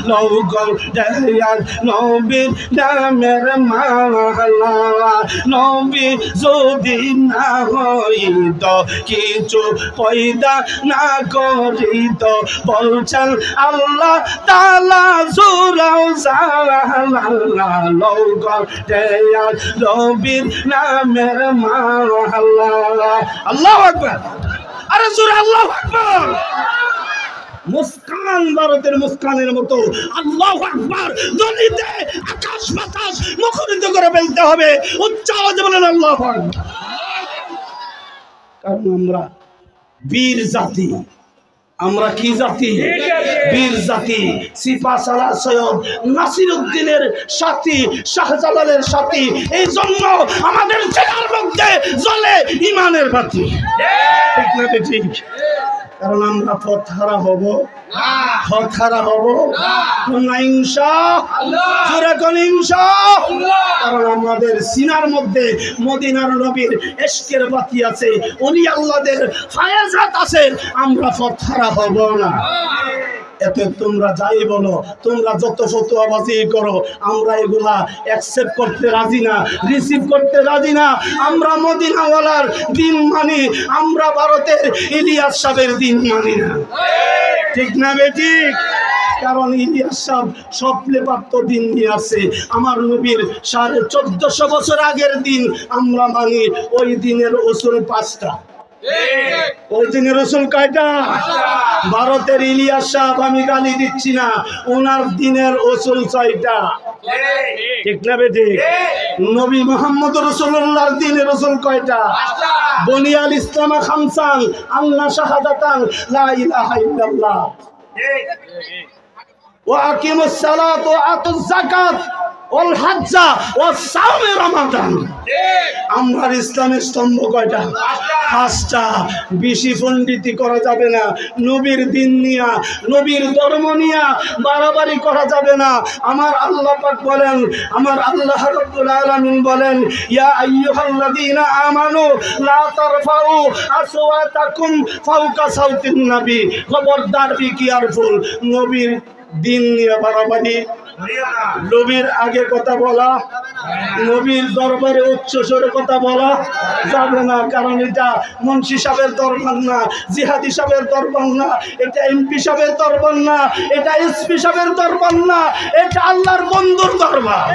লৌকণ্ঠে আর নবীর নামের মালা। নবী যদি না হইত, কিছু পয়দা না করিত, বলছেন আল্লাহ তাআলা জোড়াও জালা, লৌকণ্ঠে আর নবীর নামের মালা। আল্লাহু আকবার। আরে জোরে আল্লাহু আকবার। মুস্কান ভারতের মুস্কানের মতো আল্লাহু আকবার ধ্বনিতে আকাশ বাতাস মুখরিত করে ফেলতে হবে। উচ্চ আওয়াজে বলেন আল্লাহু আকবার। কারণ আমরা বীর জাতি। আমরা কি জাতি? বীর জাতি। সিপাহসালার সৈয়দ নাসিরউদ্দিনের সাথী, শাহজালালের সাথী। এই জন্য আমাদের জেলার মধ্যে জ্বলে ঈমানের বাতি। ঠিক না? ঠিক। কারণ আমরা পথ হারা হব পথ হারা হব না ইনশাআল্লাহ জোরে কোন ইনশাআল্লাহ কারণ আমাদের সিনার মধ্যে মদিনার নবীর ইশকের বাতি আছে উনি আল্লাহদের ফায়েজাত আছে আমরা পথ হারা হব না এতে তোমরা যাই বলো তোমরা যত ফতোয়াবাজি করো আমরা এগুলা অ্যাকসেপ্ট করতে রাজি না রিসিভ করতে রাজি না আমরা মদিনাওয়ালার দিন মানি আমরা ভারতের ইলিয়াস সাহেবের দিন মানি না ঠিক না বেঠিক কারণ ইলিয়াস সাহেব স্বপ্নে প্রাপ্ত দিন নিয়ে আসে আমার নবীর 1450 বছর আগের দিন আমরা মানি ওই দিনের উসুল 5টা ওই দিনের রসুল কয়টা ভারতের ইলিয়াস সাহেব আমি গালি দিচ্ছি না ওনার দিনের রসুল 6টা ঠিক না বেঠিক নবী মুহাম্মদ রাসূলুল্লাহর দিনের রসুল কয়টা বুনিয়াল ইসলাম খামসান আল্লাহ শাহাদাতান লা ইলাহা ইল্লাল্লাহ ওয়া আকিমুস সালাত ওয়া আতুজ যাকাত ওয়াল হজ্জ ওয়া সাওম রমাদান আমরা ইসলামের স্তম্ভ কয়টা 5টা বেশি পণ্ডিতি করা যাবে না নবীর দিন নিয়া নবীর ধর্ম নিয়া বাড়াবাড়ি করা যাবে না আমার আল্লাহ পাক বলেন আমার আল্লাহ রাব্বুল আলামিন বলেন ইয়া আইয়ুহাল্লাযীনা আমানু লা তারফাউ আসওয়াতাকুম ফাওকা সাউতিন নবী খবরদার বি কেয়ারফুল নবীর দিন নিয়ে বাড়াবাড়ি নবীর আগে কথা বলা নবীর দরবারে উচ্চ স্বরে কথা বলা যাবে না কারণ এটা মুন্সি সাহেবের দরবার না জিহাদি সাহেবের দরবার না এটা এমপি সাহেবের দরবার না এটা এসপি সাহেবের দরবার না এটা আল্লাহর বন্ধুর দরবার